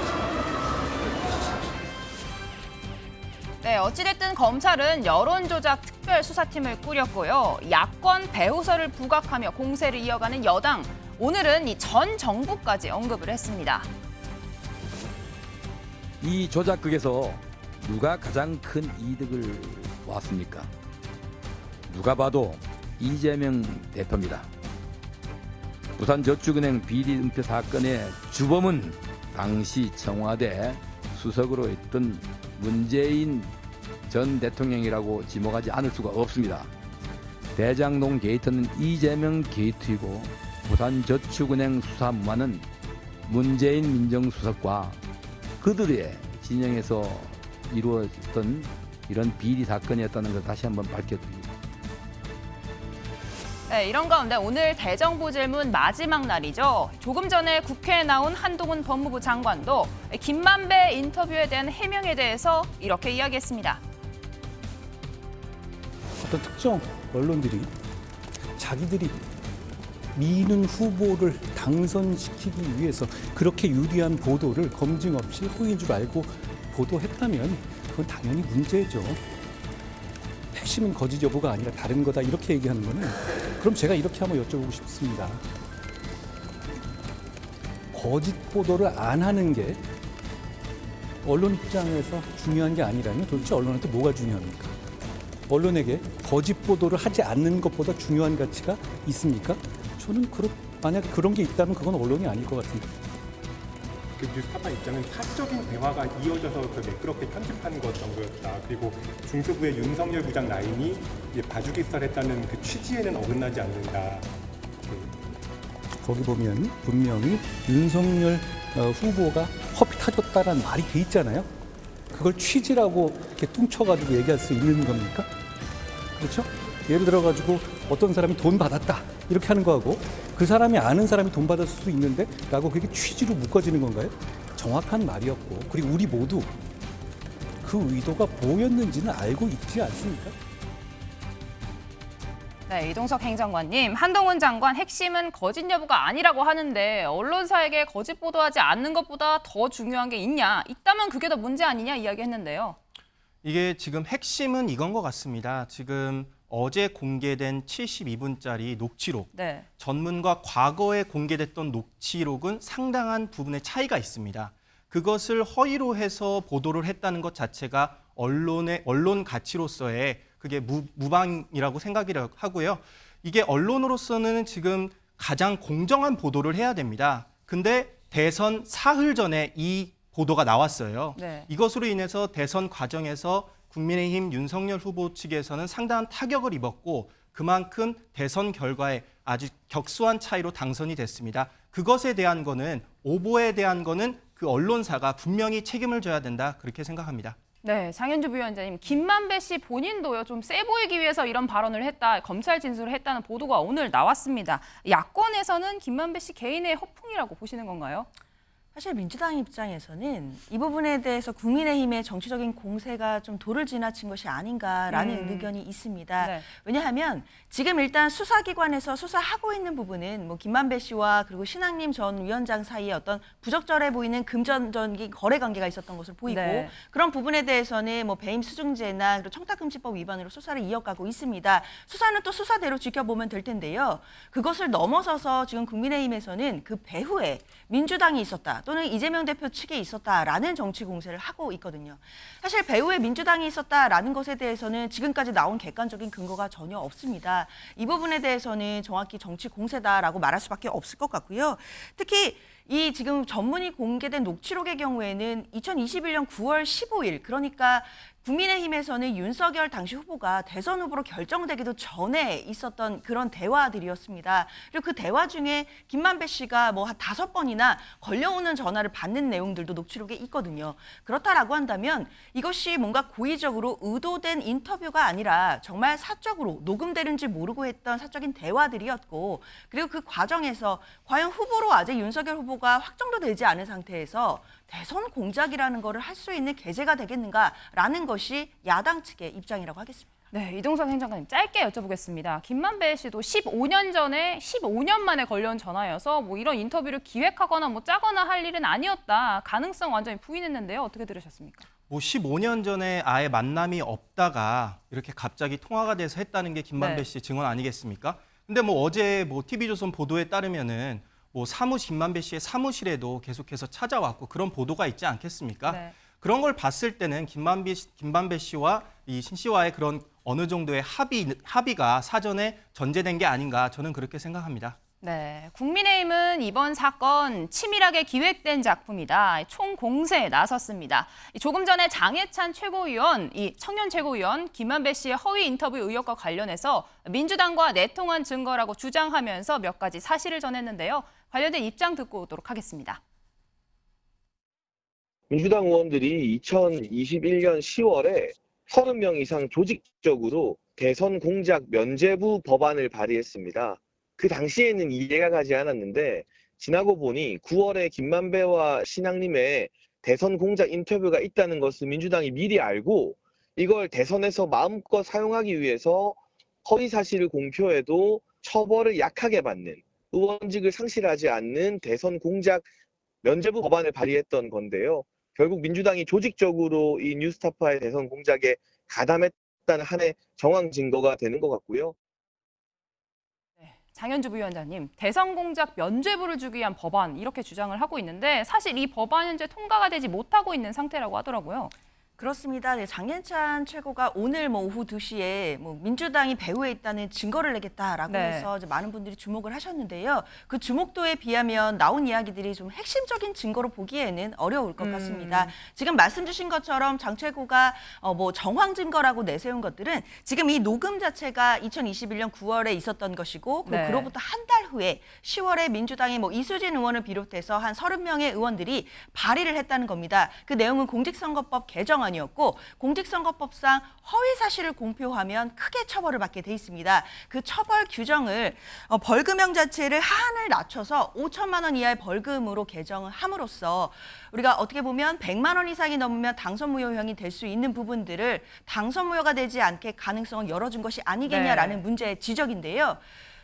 S5: 네, 어찌됐든 검찰은 여론조작 특별수사팀을 꾸렸고요. 야권 배후설을 부각하며 공세를 이어가는 여당. 오늘은 이 전 정부까지 언급을 했습니다.
S18: 이 조작극에서 누가 가장 큰 이득을 보았습니까? 누가 봐도 이재명 대표입니다. 부산저축은행 비리 은폐 사건의 주범은 당시 청와대 수석으로 있던 문재인 전 대통령이라고 지목하지 않을 수가 없습니다. 대장동 게이트는 이재명 게이트이고 부산저축은행 수사 무마는 문재인 민정수석과 그들의 진영에서 이루어졌던 이런 비리 사건이었다는 걸 다시 한번 밝혀드립니다.
S5: 네, 이런 가운데 오늘 대정부 질문 마지막 날이죠. 조금 전에 국회에 나온 한동훈 법무부 장관도 김만배 인터뷰에 대한 해명에 대해서 이렇게 이야기했습니다.
S19: 어떤 특정 언론들이 자기들이 미는 후보를 당선시키기 위해서 그렇게 유리한 보도를 검증 없이 허위인 줄 알고 보도했다면 그건 당연히 문제죠. 핵심은 거짓 여부가 아니라 다른 거다 이렇게 얘기하는 거는 그럼 제가 이렇게 한번 여쭤보고 싶습니다. 거짓 보도를 안 하는 게 언론 입장에서 중요한 게 아니라면 도대체 언론한테 뭐가 중요합니까? 언론에게 거짓 보도를 하지 않는 것보다 중요한 가치가 있습니까? 저는 만약에 그런 게 있다면 그건 언론이 아닐 것 같습니다.
S20: 그 뉴스타파 입장은 사적인 대화가 이어져서 매끄럽게 편집하는 것 정도였다. 그리고 중수부의 윤석열 부장 라인이 봐주기 수사했다는 그 취지에는 어긋나지 않는다.
S19: 거기 보면 분명히 윤석열 후보가 허피 타줬다라는 말이 돼 있잖아요. 그걸 취지라고 이렇게 뚱쳐가지고 얘기할 수 있는 겁니까? 그렇죠? 예를 들어가지고 어떤 사람이 돈 받았다 이렇게 하는 거하고 그 사람이 아는 사람이 돈 받았을 수 있는데 라고 그게 취지로 묶어지는 건가요? 정확한 말이었고 그리고 우리 모두 그 의도가 뭐였는지는 알고 있지 않습니까?
S5: 네, 이동석 행정관님, 한동훈 장관 핵심은 거짓 여부가 아니라고 하는데 언론사에게 거짓 보도하지 않는 것보다 더 중요한 게 있다면 그게 더 문제 아니냐 이야기했는데요.
S8: 이게 지금 핵심은 이건 것 같습니다. 지금 어제 공개된 72분짜리 녹취록,
S5: 네.
S8: 전문과 과거에 공개됐던 녹취록은 상당한 부분의 차이가 있습니다. 그것을 허위로 해서 보도를 했다는 것 자체가 언론 가치로서의 그게 무방이라고 생각이 하고요. 이게 언론으로서는 지금 가장 공정한 보도를 해야 됩니다. 근데 대선 사흘 전에 이 보도가 나왔어요.
S5: 네.
S8: 이것으로 인해서 대선 과정에서 국민의힘 윤석열 후보 측에서는 상당한 타격을 입었고 그만큼 대선 결과에 아주 격수한 차이로 당선이 됐습니다. 그것에 대한 거는 오보에 대한 거는 그 언론사가 분명히 책임을 져야 된다 그렇게 생각합니다.
S5: 네, 장현주 부위원장님, 김만배 씨 본인도요 좀 세 보이기 위해서 이런 발언을 했다, 검찰 진술을 했다는 보도가 오늘 나왔습니다. 야권에서는 김만배 씨 개인의 허풍이라고 보시는 건가요?
S6: 사실 민주당 입장에서는 이 부분에 대해서 국민의힘의 정치적인 공세가 좀 도를 지나친 것이 아닌가라는 의견이 있습니다.
S5: 네.
S6: 왜냐하면 지금 일단 수사기관에서 수사하고 있는 부분은 뭐 김만배 씨와 그리고 신학님 전 위원장 사이에 어떤 부적절해 보이는 금전적인 거래 관계가 있었던 것으로 보이고
S5: 네.
S6: 그런 부분에 대해서는 뭐 배임 수증제나 그리고 청탁금지법 위반으로 수사를 이어가고 있습니다. 수사는 또 수사대로 지켜보면 될 텐데요. 그것을 넘어서서 지금 국민의힘에서는 그 배후에 민주당이 있었다. 또는 이재명 대표 측에 있었다라는 정치 공세를 하고 있거든요. 사실 배후에 민주당이 있었다라는 것에 대해서는 지금까지 나온 객관적인 근거가 전혀 없습니다. 이 부분에 대해서는 정확히 정치 공세다라고 말할 수밖에 없을 것 같고요. 특히 이 지금 전문이 공개된 녹취록의 경우에는 2021년 9월 15일 그러니까 국민의힘에서는 윤석열 당시 후보가 대선 후보로 결정되기도 전에 있었던 그런 대화들이었습니다. 그리고 그 대화 중에 김만배 씨가 뭐 한 5번이나 걸려오는 전화를 받는 내용들도 녹취록에 있거든요. 그렇다라고 한다면 이것이 뭔가 고의적으로 의도된 인터뷰가 아니라 정말 사적으로 녹음되는지 모르고 했던 사적인 대화들이었고 그리고 그 과정에서 과연 후보로 아직 윤석열 후보가 확정도 되지 않은 상태에서 대선 공작이라는 거를 할 수 있는 계제가 되겠는가라는 것이 야당 측의 입장이라고 하겠습니다.
S5: 네, 이동석 행정관님 짧게 여쭤보겠습니다. 김만배 씨도 15년 전에 15년 만에 걸려온 전화여서 뭐 이런 인터뷰를 기획하거나 뭐 짜거나 할 일은 아니었다. 가능성 완전히 부인했는데요. 어떻게 들으셨습니까?
S8: 뭐 15년 전에 아예 만남이 없다가 이렇게 갑자기 통화가 돼서 했다는 게 김만배 씨 증언 아니겠습니까? 근데 뭐 어제 뭐 TV조선 보도에 따르면은 뭐 김만배 씨의 사무실에도 계속해서 찾아왔고 그런 보도가 있지 않겠습니까?
S5: 네.
S8: 그런 걸 봤을 때는 김만배 씨와 이 신 씨와의 그런 어느 정도의 합의가 사전에 전제된 게 아닌가 저는 그렇게 생각합니다.
S5: 네, 국민의힘은 이번 사건 치밀하게 기획된 작품이다. 총공세에 나섰습니다. 조금 전에 장해찬 최고위원, 이 청년 최고위원 김만배 씨의 허위 인터뷰 의혹과 관련해서 민주당과 내통한 증거라고 주장하면서 몇 가지 사실을 전했는데요. 관련된 입장 듣고 오도록 하겠습니다.
S21: 민주당 의원들이 2021년 10월에 30명 이상 조직적으로 대선 공작 면죄부 법안을 발의했습니다. 그 당시에는 이해가 가지 않았는데 지나고 보니 9월에 김만배와 신앙님의 대선 공작 인터뷰가 있다는 것을 민주당이 미리 알고 이걸 대선에서 마음껏 사용하기 위해서 허위 사실을 공표해도 처벌을 약하게 받는, 의원직을 상실하지 않는 대선 공작 면죄부 법안을 발의했던 건데요. 결국 민주당이 조직적으로 이 뉴스타파의 대선 공작에 가담했다는 한해 정황 증거가 되는 것 같고요.
S5: 장현주 부위원장님, 대선 공작 면죄부를 주기 위한 법안 이렇게 주장을 하고 있는데 사실 이 법안 현재 통과가 되지 못하고 있는 상태라고 하더라고요.
S6: 그렇습니다. 네, 장현찬 최고가 오늘 오후 2시에 민주당이 배후에 있다는 증거를 내겠다라고
S5: 네.
S6: 해서 이제 많은 분들이 주목을 하셨는데요. 그 주목도에 비하면 나온 이야기들이 좀 핵심적인 증거로 보기에는 어려울 것 같습니다. 지금 말씀 주신 것처럼 장 최고가 정황 증거라고 내세운 것들은 지금 이 녹음 자체가 2021년 9월에 있었던 것이고
S5: 네.
S6: 그로부터 한 달 후에 10월에 민주당의 이수진 의원을 비롯해서 한 30명의 의원들이 발의를 했다는 겁니다. 그 내용은 공직선거법 개정안 이었고 공직선거법상 허위 사실을 공표하면 크게 처벌을 받게 돼 있습니다. 그 처벌 규정을 벌금형 자체를 하한을 낮춰서 5천만 원 이하의 벌금으로 개정을 함으로써 우리가 어떻게 보면 100만 원 이상이 넘으면 당선 무효형이 될 수 있는 부분들을 당선 무효가 되지 않게 가능성을 열어준 것이 아니겠냐라는 문제의 지적인데요.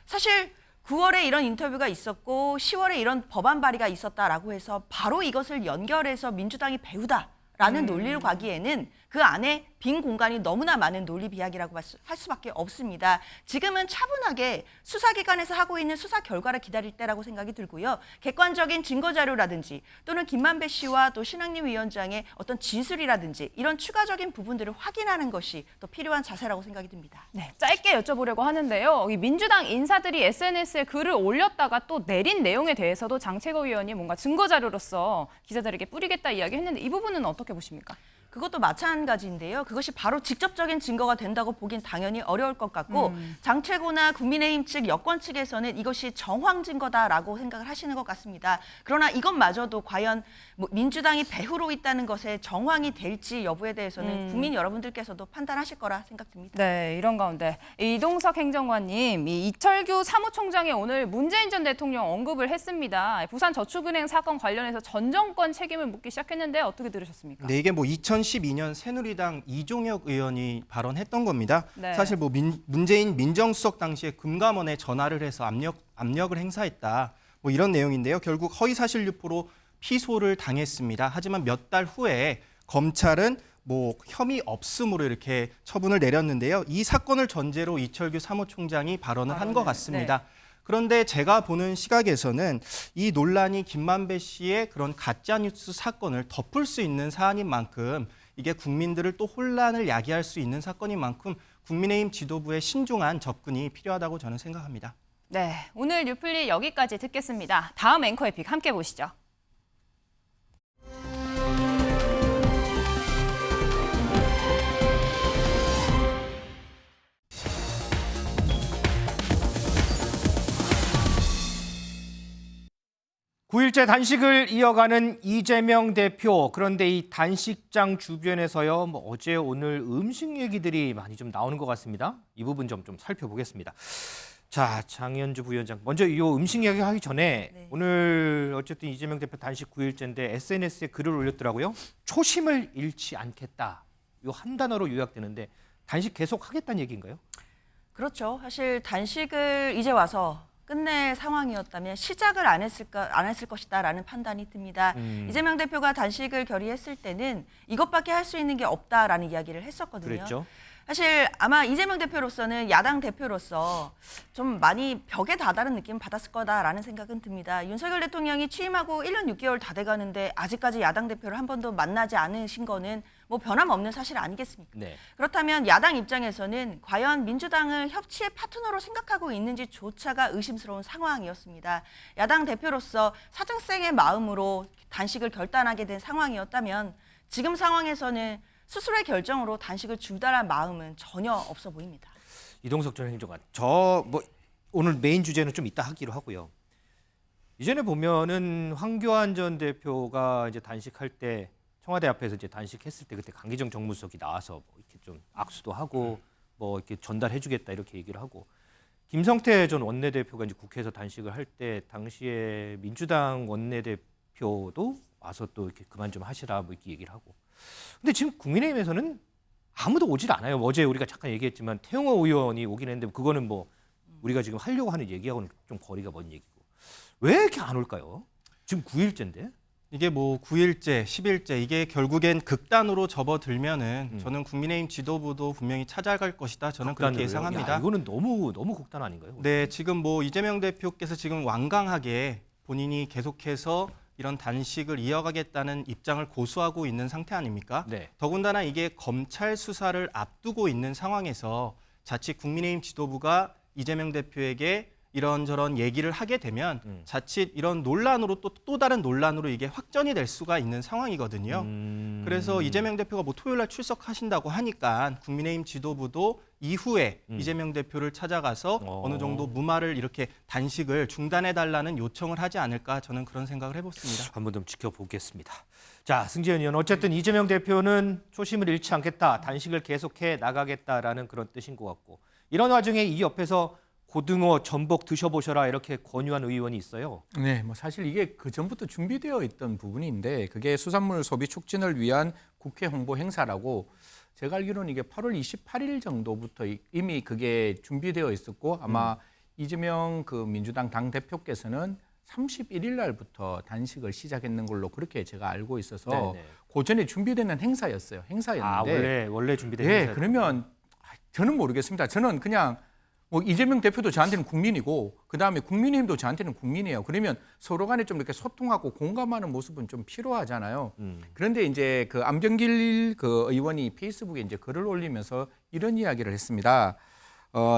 S6: 사실 9월에 이런 인터뷰가 있었고 10월에 이런 법안 발의가 있었다라고 해서 바로 이것을 연결해서 민주당이 배우다라는 논리를 가기에는 그 안에 빈 공간이 너무나 많은 논리 비약이라고 할 수밖에 없습니다. 지금은 차분하게 수사기관에서 하고 있는 수사 결과를 기다릴 때라고 생각이 들고요. 객관적인 증거자료라든지 또는 김만배 씨와 또 신학림 위원장의 어떤 진술이라든지 이런 추가적인 부분들을 확인하는 것이 또 필요한 자세라고 생각이 듭니다.
S5: 네, 짧게 여쭤보려고 하는데요. 이 민주당 인사들이 SNS에 글을 올렸다가 또 내린 내용에 대해서도 장 최고위원이 뭔가 증거자료로서 기자들에게 뿌리겠다 이야기했는데 이 부분은 어떻게 보십니까?
S6: 그것도 마찬가지인데요. 그것이 바로 직접적인 증거가 된다고 보긴 당연히 어려울 것 같고 장 최고나 국민의힘 측 여권 측에서는 이것이 정황 증거다라고 생각을 하시는 것 같습니다. 그러나 이것마저도 과연 민주당이 배후로 있다는 것에 정황이 될지 여부에 대해서는 국민 여러분들께서도 판단하실 거라 생각됩니다.
S5: 네, 이런 가운데 이동석 행정관님, 이 이철규 사무총장이 오늘 문재인 전 대통령 언급을 했습니다. 부산저축은행 사건 관련해서 전 정권 책임을 묻기 시작했는데 어떻게 들으셨습니까?
S8: 네, 이게 2012년 새누리당 이종혁 의원이 발언했던 겁니다.
S5: 네.
S8: 사실 문재인 민정수석 당시에 금감원에 전화를 해서 압력을 행사했다. 이런 내용인데요. 결국 허위사실 유포로 피소를 당했습니다. 하지만 몇 달 후에 검찰은 혐의 없음으로 이렇게 처분을 내렸는데요. 이 사건을 전제로 이철규 사무총장이 발언을 한 것 같습니다.
S5: 네.
S8: 그런데 제가 보는 시각에서는 이 논란이 김만배 씨의 그런 가짜뉴스 사건을 덮을 수 있는 사안인 만큼 이게 국민들을 또 혼란을 야기할 수 있는 사건인 만큼 국민의힘 지도부의 신중한 접근이 필요하다고 저는 생각합니다.
S5: 네, 오늘 뉴플리 여기까지 듣겠습니다. 다음 앵커의 픽 함께 보시죠.
S4: (9일째) 단식을 이어가는 이재명 대표. 그런데 이 단식장 주변에서요, 어제 오늘 음식 얘기들이 많이 좀 나오는 것 같습니다. 이 부분 좀 살펴보겠습니다. 자, 장현주 부위원장, 먼저 이 음식 이야기 하기 전에 오늘 어쨌든 이재명 대표 단식 9일째인데 SNS에 글을 올렸더라고요. 초심을 잃지 않겠다. 이 한 단어로 요약되는데 단식 계속 하겠다는 얘기인가요?
S6: 그렇죠. 사실 단식을 이제 와서 끝낼 상황이었다면 시작을 안 했을 것이다라는 판단이 듭니다. 이재명 대표가 단식을 결의했을 때는 이것밖에 할 수 있는 게 없다라는 이야기를 했었거든요.
S4: 그랬죠.
S6: 사실 아마 이재명 대표로서는 야당 대표로서 좀 많이 벽에 다다른 느낌을 받았을 거다라는 생각은 듭니다. 윤석열 대통령이 취임하고 1년 6개월 다 돼가는데 아직까지 야당 대표를 한 번도 만나지 않으신 거는 변함없는 사실 아니겠습니까?
S4: 네.
S6: 그렇다면 야당 입장에서는 과연 민주당을 협치의 파트너로 생각하고 있는지조차가 의심스러운 상황이었습니다. 야당 대표로서 사정생의 마음으로 단식을 결단하게 된 상황이었다면 지금 상황에서는 스스로의 결정으로 단식을 중단할 마음은 전혀 없어 보입니다.
S4: 이동석 전 행정관, 오늘 메인 주제는 좀 이따 하기로 하고요. 이전에 보면은 황교안 전 대표가 이제 단식할 때 청와대 앞에서 이제 단식했을 때 그때 강기정 정무수석이 나와서 뭐 이렇게 좀 악수도 하고 뭐 이렇게 전달해주겠다 이렇게 얘기를 하고 김성태 전 원내대표가 이제 국회에서 단식을 할 때 당시에 민주당 원내대표도 와서 또 이렇게 그만 좀 하시라 뭐 이렇게 얘기를 하고. 근데 지금 국민의힘에서는 아무도 오질 않아요. 어제 우리가 잠깐 얘기했지만 태영호 의원이 오긴 했는데 그거는 뭐 우리가 지금 하려고 하는 얘기하고는 좀 거리가 먼 얘기고. 왜 이렇게 안 올까요? 지금 9일째인데.
S8: 이게 뭐 9일째, 10일째 이게 결국엔 극단으로 접어들면은 저는 국민의힘 지도부도 분명히 찾아갈 것이다. 저는 그렇게 예상합니다.
S4: 야, 이거는 너무 극단 아닌가요?
S8: 네, 지금 뭐 이재명 대표께서 지금 완강하게 본인이 계속해서 이런 단식을 이어가겠다는 입장을 고수하고 있는 상태 아닙니까?
S4: 네.
S8: 더군다나 이게 검찰 수사를 앞두고 있는 상황에서 자칫 국민의힘 지도부가 이재명 대표에게 이런저런 얘기를 하게 되면 자칫 이런 논란으로 또 다른 논란으로 이게 확전이 될 수가 있는 상황이거든요. 그래서 이재명 대표가 뭐 토요일 날 출석하신다고 하니까 국민의힘 지도부도 이후에 이재명 대표를 찾아가서 어느 정도 무마를 이렇게 단식을 중단해달라는 요청을 하지 않을까 저는 그런 생각을 해봤습니다.
S4: 한번 좀 지켜보겠습니다. 자, 승재현 의원 어쨌든 이재명 대표는 초심을 잃지 않겠다. 단식을 계속해 나가겠다라는 그런 뜻인 것 같고 이런 와중에 이 옆에서 고등어, 전복 드셔보셔라 이렇게 권유한 의원이 있어요.
S7: 네, 뭐 사실 이게 그 전부터 준비되어 있던 부분인데 그게 수산물 소비 촉진을 위한 국회 홍보 행사라고 제가 알기로는 이게 8월 28일 정도부터 이미 그게 준비되어 있었고 아마 이재명 그 민주당 당 대표께서는 31일 날부터 단식을 시작했는 걸로 그렇게 제가 알고 있어서 그 전에 준비되는 행사였는데
S4: 원래 준비된
S7: 네,
S4: 행사.
S7: 그러면 저는 모르겠습니다. 저는 그냥 뭐 이재명 대표도 저한테는 국민이고 그다음에 국민의힘도 저한테는 국민이에요. 그러면 서로 간에 좀 이렇게 소통하고 공감하는 모습은 좀 필요하잖아요. 그런데 이제 그 안병길 그 의원이 페이스북에 이제 글을 올리면서 이런 이야기를 했습니다.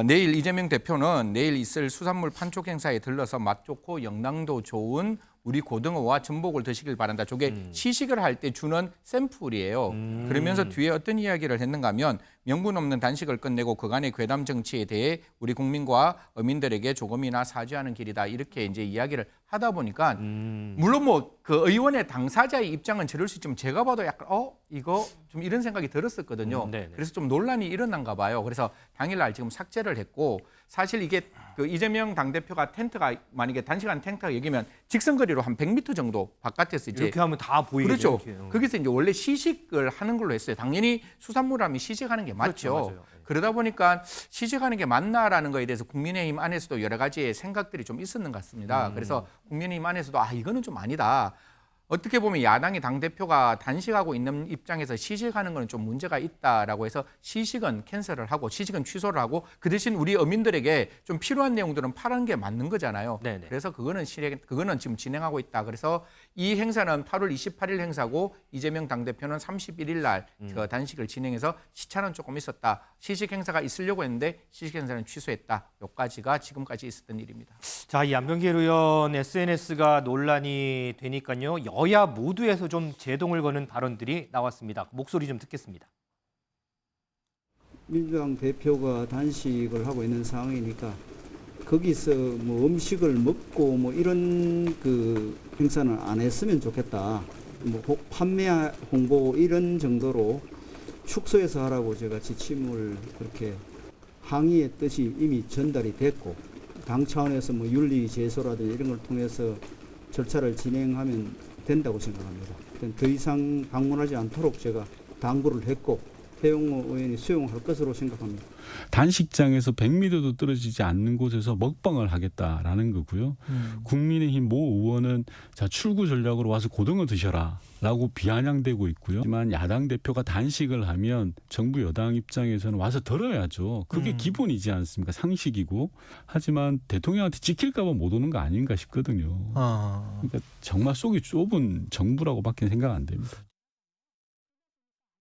S7: 내일 이재명 대표는 내일 있을 수산물 판촉 행사에 들러서 맛 좋고 영양도 좋은 우리 고등어와 전복을 드시길 바란다. 저게 시식을 할 때 주는 샘플이에요. 그러면서 뒤에 어떤 이야기를 했는가 하면 명분 없는 단식을 끝내고 그간의 괴담 정치에 대해 우리 국민과 어민들에게 조금이나 사죄하는 길이다. 이렇게 이제 이야기를 하다 보니까 물론 뭐 그 의원의 당사자의 입장은 저럴 수 있지만 제가 봐도 약간 이거 좀 이런 생각이 들었었거든요. 그래서 좀 논란이 일어난가 봐요. 그래서 당일날 지금 삭제를 했고 사실 이게 그 이재명 당대표가 텐트가 만약에 단식한 텐트가 여기면 직선거리로 한 100m 정도 바깥에서 이제
S4: 이렇게 하면 다 보이겠죠.
S7: 그렇죠. 거기서 이제 원래 시식을 하는 걸로 했어요. 당연히 수산물 하면 시식하는 게 맞죠.
S4: 맞아요.
S7: 그러다 보니까 시식하는 게 맞나라는 거에 대해서 국민의힘 안에서도 여러 가지의 생각들이 좀 있었는 것 같습니다. 그래서 국민의힘 안에서도 이거는 좀 아니다. 어떻게 보면 야당의 당대표가 단식하고 있는 입장에서 시식하는 건 좀 문제가 있다라고 해서 시식은 캔슬을 하고 시식은 취소를 하고 그 대신 우리 어민들에게 좀 필요한 내용들은 파는 게 맞는 거잖아요.
S4: 네네.
S7: 그래서 그거는 지금 진행하고 있다. 그래서 이 행사는 8월 28일 행사고 이재명 당대표는 31일 날 그 단식을 진행해서 시차는 조금 있었다. 시식 행사가 있으려고 했는데 시식 행사는 취소했다. 여기까지가 지금까지 있었던 일입니다.
S4: 자, 이 안병길 의원 SNS가 논란이 되니까요. 여야 모두에서 좀 제동을 거는 발언들이 나왔습니다. 목소리 좀 듣겠습니다.
S2: 민주당 대표가 단식을 하고 있는 상황이니까 거기서 뭐 음식을 먹고 뭐 이런 그 행사는 안 했으면 좋겠다. 뭐 판매 홍보 이런 정도로 축소해서 하라고 제가 지침을 그렇게 항의의 뜻이 이미 전달이 됐고 당 차원에서 뭐 윤리 제소라든지 이런 걸 통해서 절차를 진행하면 된다고 생각합니다. 더 이상 방문하지 않도록 제가 당부를 했고 태영호 의원이 수용할 것으로 생각합니다.
S22: 단식장에서 100m도 떨어지지 않는 곳에서 먹방을 하겠다라는 거고요. 국민의힘 모 의원은 자 출구 전략으로 와서 고등어 드셔라 라고 비아냥대고 있고요. 하지만 야당 대표가 단식을 하면 정부 여당 입장에서는 와서 들어야죠. 그게 기본이지 않습니까? 상식이고. 하지만 대통령한테 찍힐까 봐 못 오는 거 아닌가 싶거든요. 그러니까 정말 속이 좁은 정부라고밖에 생각 안 됩니다.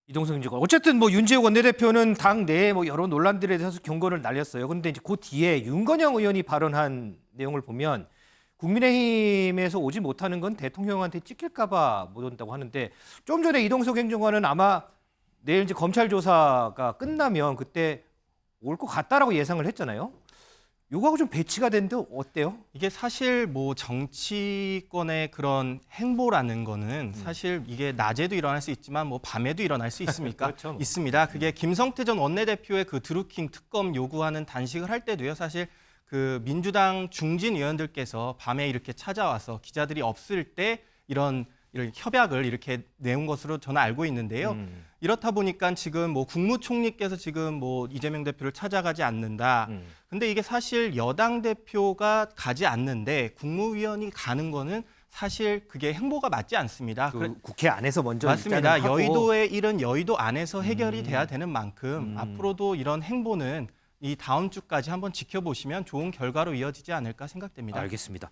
S4: 이동성 지금 어쨌든 뭐 윤재욱 원내대표는 당 내에 뭐 여러 논란들에 대해서 경고를 날렸어요. 그런데 이제 그 뒤에 윤건영 의원이 발언한 내용을 보면 국민의힘에서 오지 못하는 건 대통령한테 찍힐까봐 못 온다고 하는데 좀 전에 이동석 행정관은 아마 내일 이제 검찰 조사가 끝나면 그때 올 것 같다라고 예상을 했잖아요. 요거하고 좀 배치가 되는데 어때요?
S8: 이게 사실 뭐 정치권의 그런 행보라는 거는 사실 이게 낮에도 일어날 수 있지만 뭐 밤에도 일어날 수 있습니까?
S4: 그렇죠, 뭐.
S8: 있습니다. 그게 김성태 전 원내대표의 그 드루킹 특검 요구하는 단식을 할 때도요. 사실 그 민주당 중진 의원들께서 밤에 이렇게 찾아와서 기자들이 없을 때 이런 협약을 이렇게 내온 것으로 저는 알고 있는데요. 이렇다 보니까 지금 뭐 국무총리께서 지금 뭐 이재명 대표를 찾아가지 않는다. 근데 이게 사실 여당 대표가 가지 않는데 국무위원이 가는 거는 사실 그게 행보가 맞지 않습니다.
S4: 국회 안에서 먼저
S8: 맞습니다.
S4: 입장을 하고.
S8: 여의도의 일은 여의도 안에서 해결이 돼야 되는 만큼 앞으로도 이런 행보는 이 다음 주까지 한번 지켜보시면 좋은 결과로 이어지지 않을까 생각됩니다.
S4: 알겠습니다.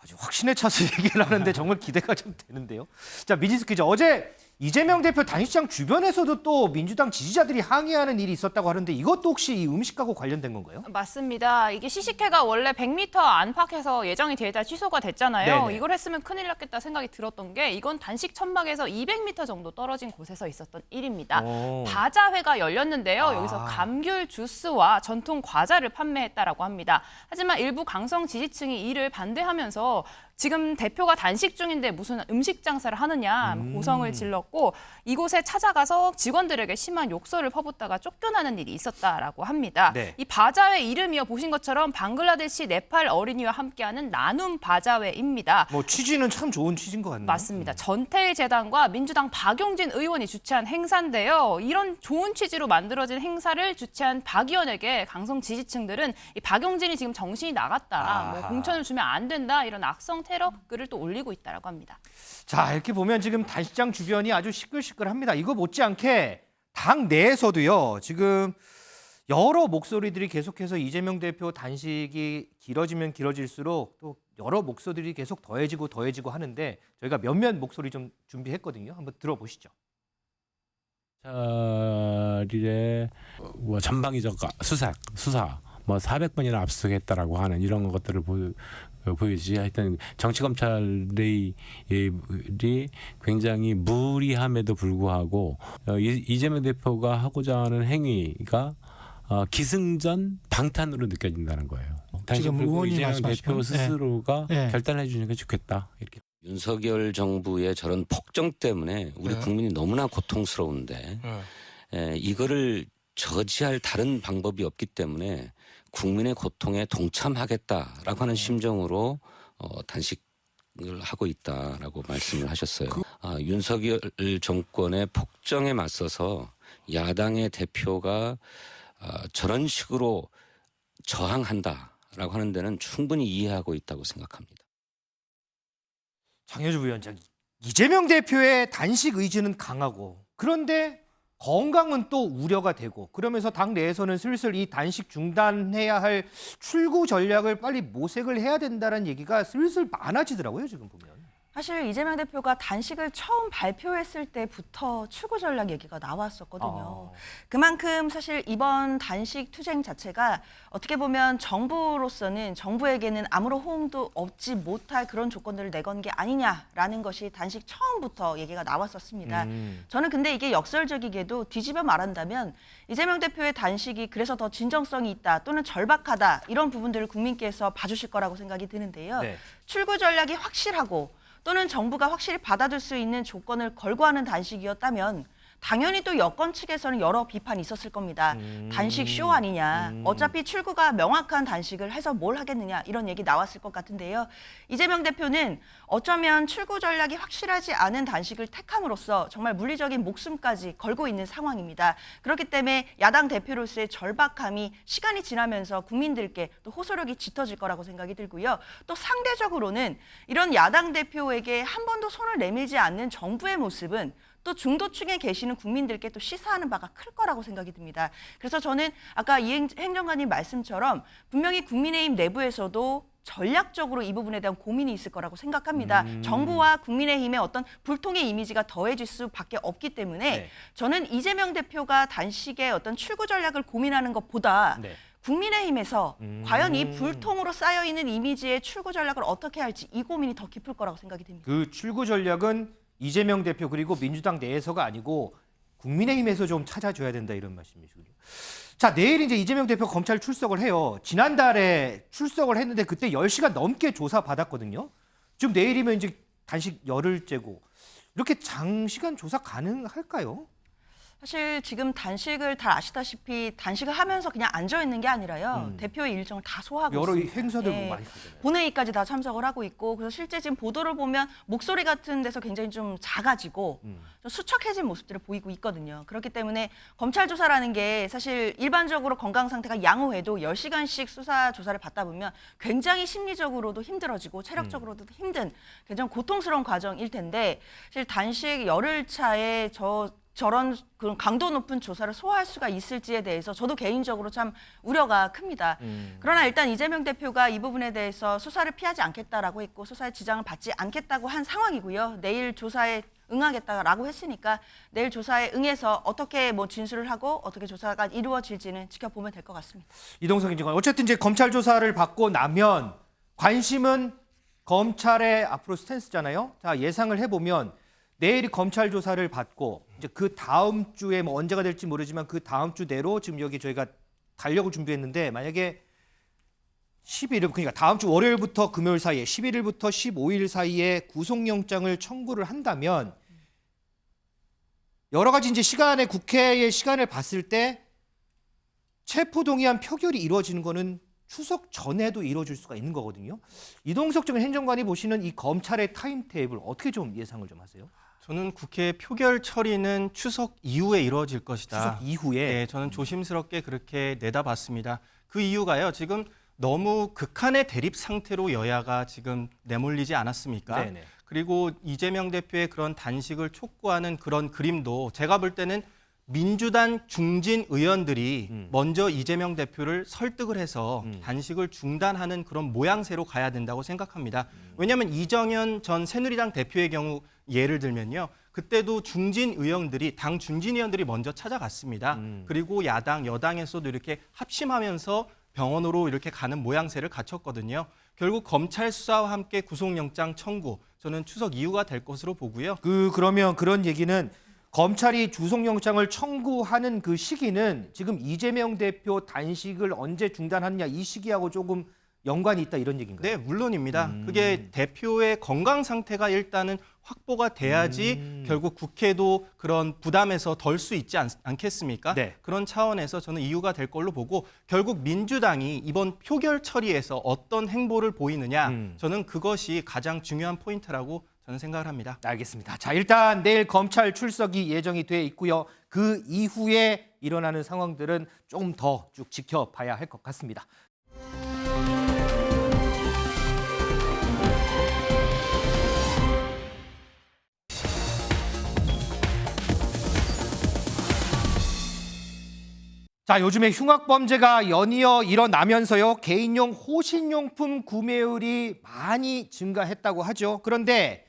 S4: 아주 확신에 차서 얘기를 하는데 정말 기대가 좀 되는데요. 자, 민지수 기자, 어제 이재명 대표 단식장 주변에서도 또 민주당 지지자들이 항의하는 일이 있었다고 하는데 이것도 혹시 이 음식하고 관련된 건가요?
S5: 맞습니다. 이게 시식회가 원래 100m 안팎에서 예정이 되다 취소가 됐잖아요.
S4: 네네.
S5: 이걸 했으면 큰일 났겠다 생각이 들었던 게 이건 단식 천막에서 200m 정도 떨어진 곳에서 있었던 일입니다. 바자회가 열렸는데요. 여기서 감귤 주스와 전통 과자를 판매했다라고 합니다. 하지만 일부 강성 지지층이 이를 반대하면서 지금 대표가 단식 중인데 무슨 음식 장사를 하느냐 고성을 질렀고 이곳에 찾아가서 직원들에게 심한 욕설을 퍼붓다가 쫓겨나는 일이 있었다라고 합니다.
S4: 네.
S5: 이 바자회 이름이요 보신 것처럼 방글라데시 네팔 어린이와 함께하는 나눔 바자회입니다.
S4: 뭐 취지는 참 좋은 취지인 것 같네요.
S5: 맞습니다. 전태일 재단과 민주당 박용진 의원이 주최한 행사인데요. 이런 좋은 취지로 만들어진 행사를 주최한 박 의원에게 강성 지지층들은 이 박용진이 지금 정신이 나갔다, 뭐 공천을 주면 안 된다 이런 악성 테러 글을 또 올리고 있다라고 합니다.
S4: 자, 이렇게 보면 지금 단식장 주변이 아주 시끌시끌합니다. 이거 못지않게 당 내에서도요. 지금 여러 목소리들이 계속해서 이재명 대표 단식이 길어지면 길어질수록 또 여러 목소리들이 계속 더해지고 하는데 저희가 몇몇 목소리 좀 준비했거든요. 한번 들어보시죠.
S1: 자리에 뭐 전방위적 수사 뭐 400번이나 압수수색했다라고 하는 이런 것들을 보이지. 하여튼 정치검찰이 굉장히 무리함에도 불구하고 이재명 대표가 하고자 하는 행위가 기승전 방탄으로 느껴진다는 거예요.
S11: 지금 의원이
S1: 이재명 대표
S11: 말씀하시는
S1: 스스로가 결단해 주는 게 좋겠다. 이렇게.
S3: 윤석열 정부의 저런 폭정 때문에 우리 국민이 너무나 고통스러운데 이거를 저지할 다른 방법이 없기 때문에 국민의 고통에 동참하겠다라고 하는 심정으로 단식을 하고 있다라고 말씀을 하셨어요. 윤석열 정권의 폭정에 맞서서 야당의 대표가 저런 식으로 저항한다라고 하는 데는 충분히 이해하고 있다고 생각합니다.
S4: 장효주 부위원장, 이재명 대표의 단식 의지는 강하고 그런데 건강은 또 우려가 되고 그러면서 당 내에서는 슬슬 이 단식 중단해야 할 출구 전략을 빨리 모색을 해야 된다는 얘기가 슬슬 많아지더라고요, 지금 보면.
S6: 사실 이재명 대표가 단식을 처음 발표했을 때부터 출구 전략 얘기가 나왔었거든요. 그만큼 사실 이번 단식 투쟁 자체가 어떻게 보면 정부에게는 아무런 호응도 얻지 못할 그런 조건들을 내건 게 아니냐라는 것이 단식 처음부터 얘기가 나왔었습니다. 저는 근데 이게 역설적이게도 뒤집어 말한다면 이재명 대표의 단식이 그래서 더 진정성이 있다 또는 절박하다 이런 부분들을 국민께서 봐주실 거라고 생각이 드는데요.
S4: 네.
S6: 출구 전략이 확실하고 또는 정부가 확실히 받아줄 수 있는 조건을 걸고 하는 단식이었다면 당연히 또 여권 측에서는 여러 비판이 있었을 겁니다. 단식 쇼 아니냐. 어차피 출구가 명확한 단식을 해서 뭘 하겠느냐. 이런 얘기 나왔을 것 같은데요. 이재명 대표는 어쩌면 출구 전략이 확실하지 않은 단식을 택함으로써 정말 물리적인 목숨까지 걸고 있는 상황입니다. 그렇기 때문에 야당 대표로서의 절박함이 시간이 지나면서 국민들께 또 호소력이 짙어질 거라고 생각이 들고요. 또 상대적으로는 이런 야당 대표에게 한 번도 손을 내밀지 않는 정부의 모습은 또 중도층에 계시는 국민들께 또 시사하는 바가 클 거라고 생각이 듭니다. 그래서 저는 아까 이 행정관님 말씀처럼 분명히 국민의힘 내부에서도 전략적으로 이 부분에 대한 고민이 있을 거라고 생각합니다. 정부와 국민의힘의 어떤 불통의 이미지가 더해질 수밖에 없기 때문에 저는 이재명 대표가 단식의 어떤 출구 전략을 고민하는 것보다 국민의힘에서 과연 이 불통으로 쌓여있는 이미지의 출구 전략을 어떻게 할지 이 고민이 더 깊을 거라고 생각이 듭니다.
S4: 그 출구 전략은 이재명 대표 그리고 민주당 내에서가 아니고 국민의힘에서 좀 찾아줘야 된다 이런 말씀이시군요. 자, 내일 이제 이재명 대표 검찰 출석을 해요. 지난달에 출석을 했는데 그때 10시간 넘게 조사 받았거든요. 지금 내일이면 이제 단식 열흘째고 이렇게 장시간 조사 가능할까요?
S6: 사실 지금 단식을 다 아시다시피 단식을 하면서 그냥 앉아 있는 게 아니라요. 대표의 일정을 다 소화하고
S4: 여러
S6: 있습니다.
S4: 행사들 많이 가잖아요.
S6: 본회의까지 다 참석을 하고 있고 그래서 실제 지금 보도를 보면 목소리 같은 데서 굉장히 좀 작아지고 좀 수척해진 모습들을 보이고 있거든요. 그렇기 때문에 검찰 조사라는 게 사실 일반적으로 건강 상태가 양호해도 10시간씩 수사 조사를 받다 보면 굉장히 심리적으로도 힘들어지고 체력적으로도 힘든 굉장히 고통스러운 과정일 텐데 사실 단식 열흘 차에 저런 그런 강도 높은 조사를 소화할 수가 있을지에 대해서 저도 개인적으로 참 우려가 큽니다. 그러나 일단 이재명 대표가 이 부분에 대해서 수사를 피하지 않겠다라고 했고 수사에 지장을 받지 않겠다고 한 상황이고요. 내일 조사에 응하겠다라고 했으니까 내일 조사에 응해서 어떻게 뭐 진술을 하고 어떻게 조사가 이루어질지는 지켜보면 될 것 같습니다.
S4: 이동석 인증관 어쨌든 이제 검찰 조사를 받고 나면 관심은 검찰의 앞으로 스탠스잖아요. 자, 예상을 해보면 내일 검찰 조사를 받고 이제 그 다음 주에 뭐 언제가 될지 모르지만 그 다음 주 내로 지금 여기 저희가 달력을 준비했는데 만약에 11일 그러니까 다음 주 월요일부터 금요일 사이에 11일부터 15일 사이에 구속영장을 청구를 한다면 여러 가지 이제 시간에 국회의 시간을 봤을 때 체포동의안 표결이 이루어지는 거는 추석 전에도 이루어질 수가 있는 거거든요. 이동석 전 행정관이 보시는 이 검찰의 타임테이블 어떻게 좀 예상을 좀 하세요?
S8: 저는 국회 표결 처리는 추석 이후에 이루어질 것이다.
S4: 추석 이후에?
S8: 네, 저는 조심스럽게 그렇게 내다봤습니다. 그 이유가요. 지금 너무 극한의 대립 상태로 여야가 지금 내몰리지 않았습니까?
S4: 네네.
S8: 그리고 이재명 대표의 그런 단식을 촉구하는 그런 그림도 제가 볼 때는 민주당 중진 의원들이 먼저 이재명 대표를 설득을 해서 단식을 중단하는 그런 모양새로 가야 된다고 생각합니다. 왜냐하면 이정현 전 새누리당 대표의 경우 예를 들면요. 그때도 중진 의원들이 당 중진 의원들이 먼저 찾아갔습니다. 그리고 야당, 여당에서도 이렇게 합심하면서 병원으로 이렇게 가는 모양새를 갖췄거든요. 결국 검찰 수사와 함께 구속영장 청구, 저는 추석 이후가 될 것으로 보고요.
S4: 그러면 그런 얘기는 검찰이 구속영장을 청구하는 그 시기는 지금 이재명 대표 단식을 언제 중단하느냐 이 시기하고 조금 연관이 있다 이런 얘기인가요?
S8: 네, 물론입니다. 그게 대표의 건강 상태가 일단은 확보가 돼야지 결국 국회도 그런 부담에서 덜 수 있지 않겠습니까?
S4: 네.
S8: 그런 차원에서 저는 이유가 될 걸로 보고 결국 민주당이 이번 표결 처리에서 어떤 행보를 보이느냐 저는 그것이 가장 중요한 포인트라고 저는 생각을 합니다.
S4: 알겠습니다. 자, 일단 내일 검찰 출석이 예정이 돼 있고요. 그 이후에 일어나는 상황들은 조금 더 쭉 지켜봐야 할 것 같습니다. 자, 요즘에 흉악범죄가 연이어 일어나면서요. 개인용 호신용품 구매율이 많이 증가했다고 하죠. 그런데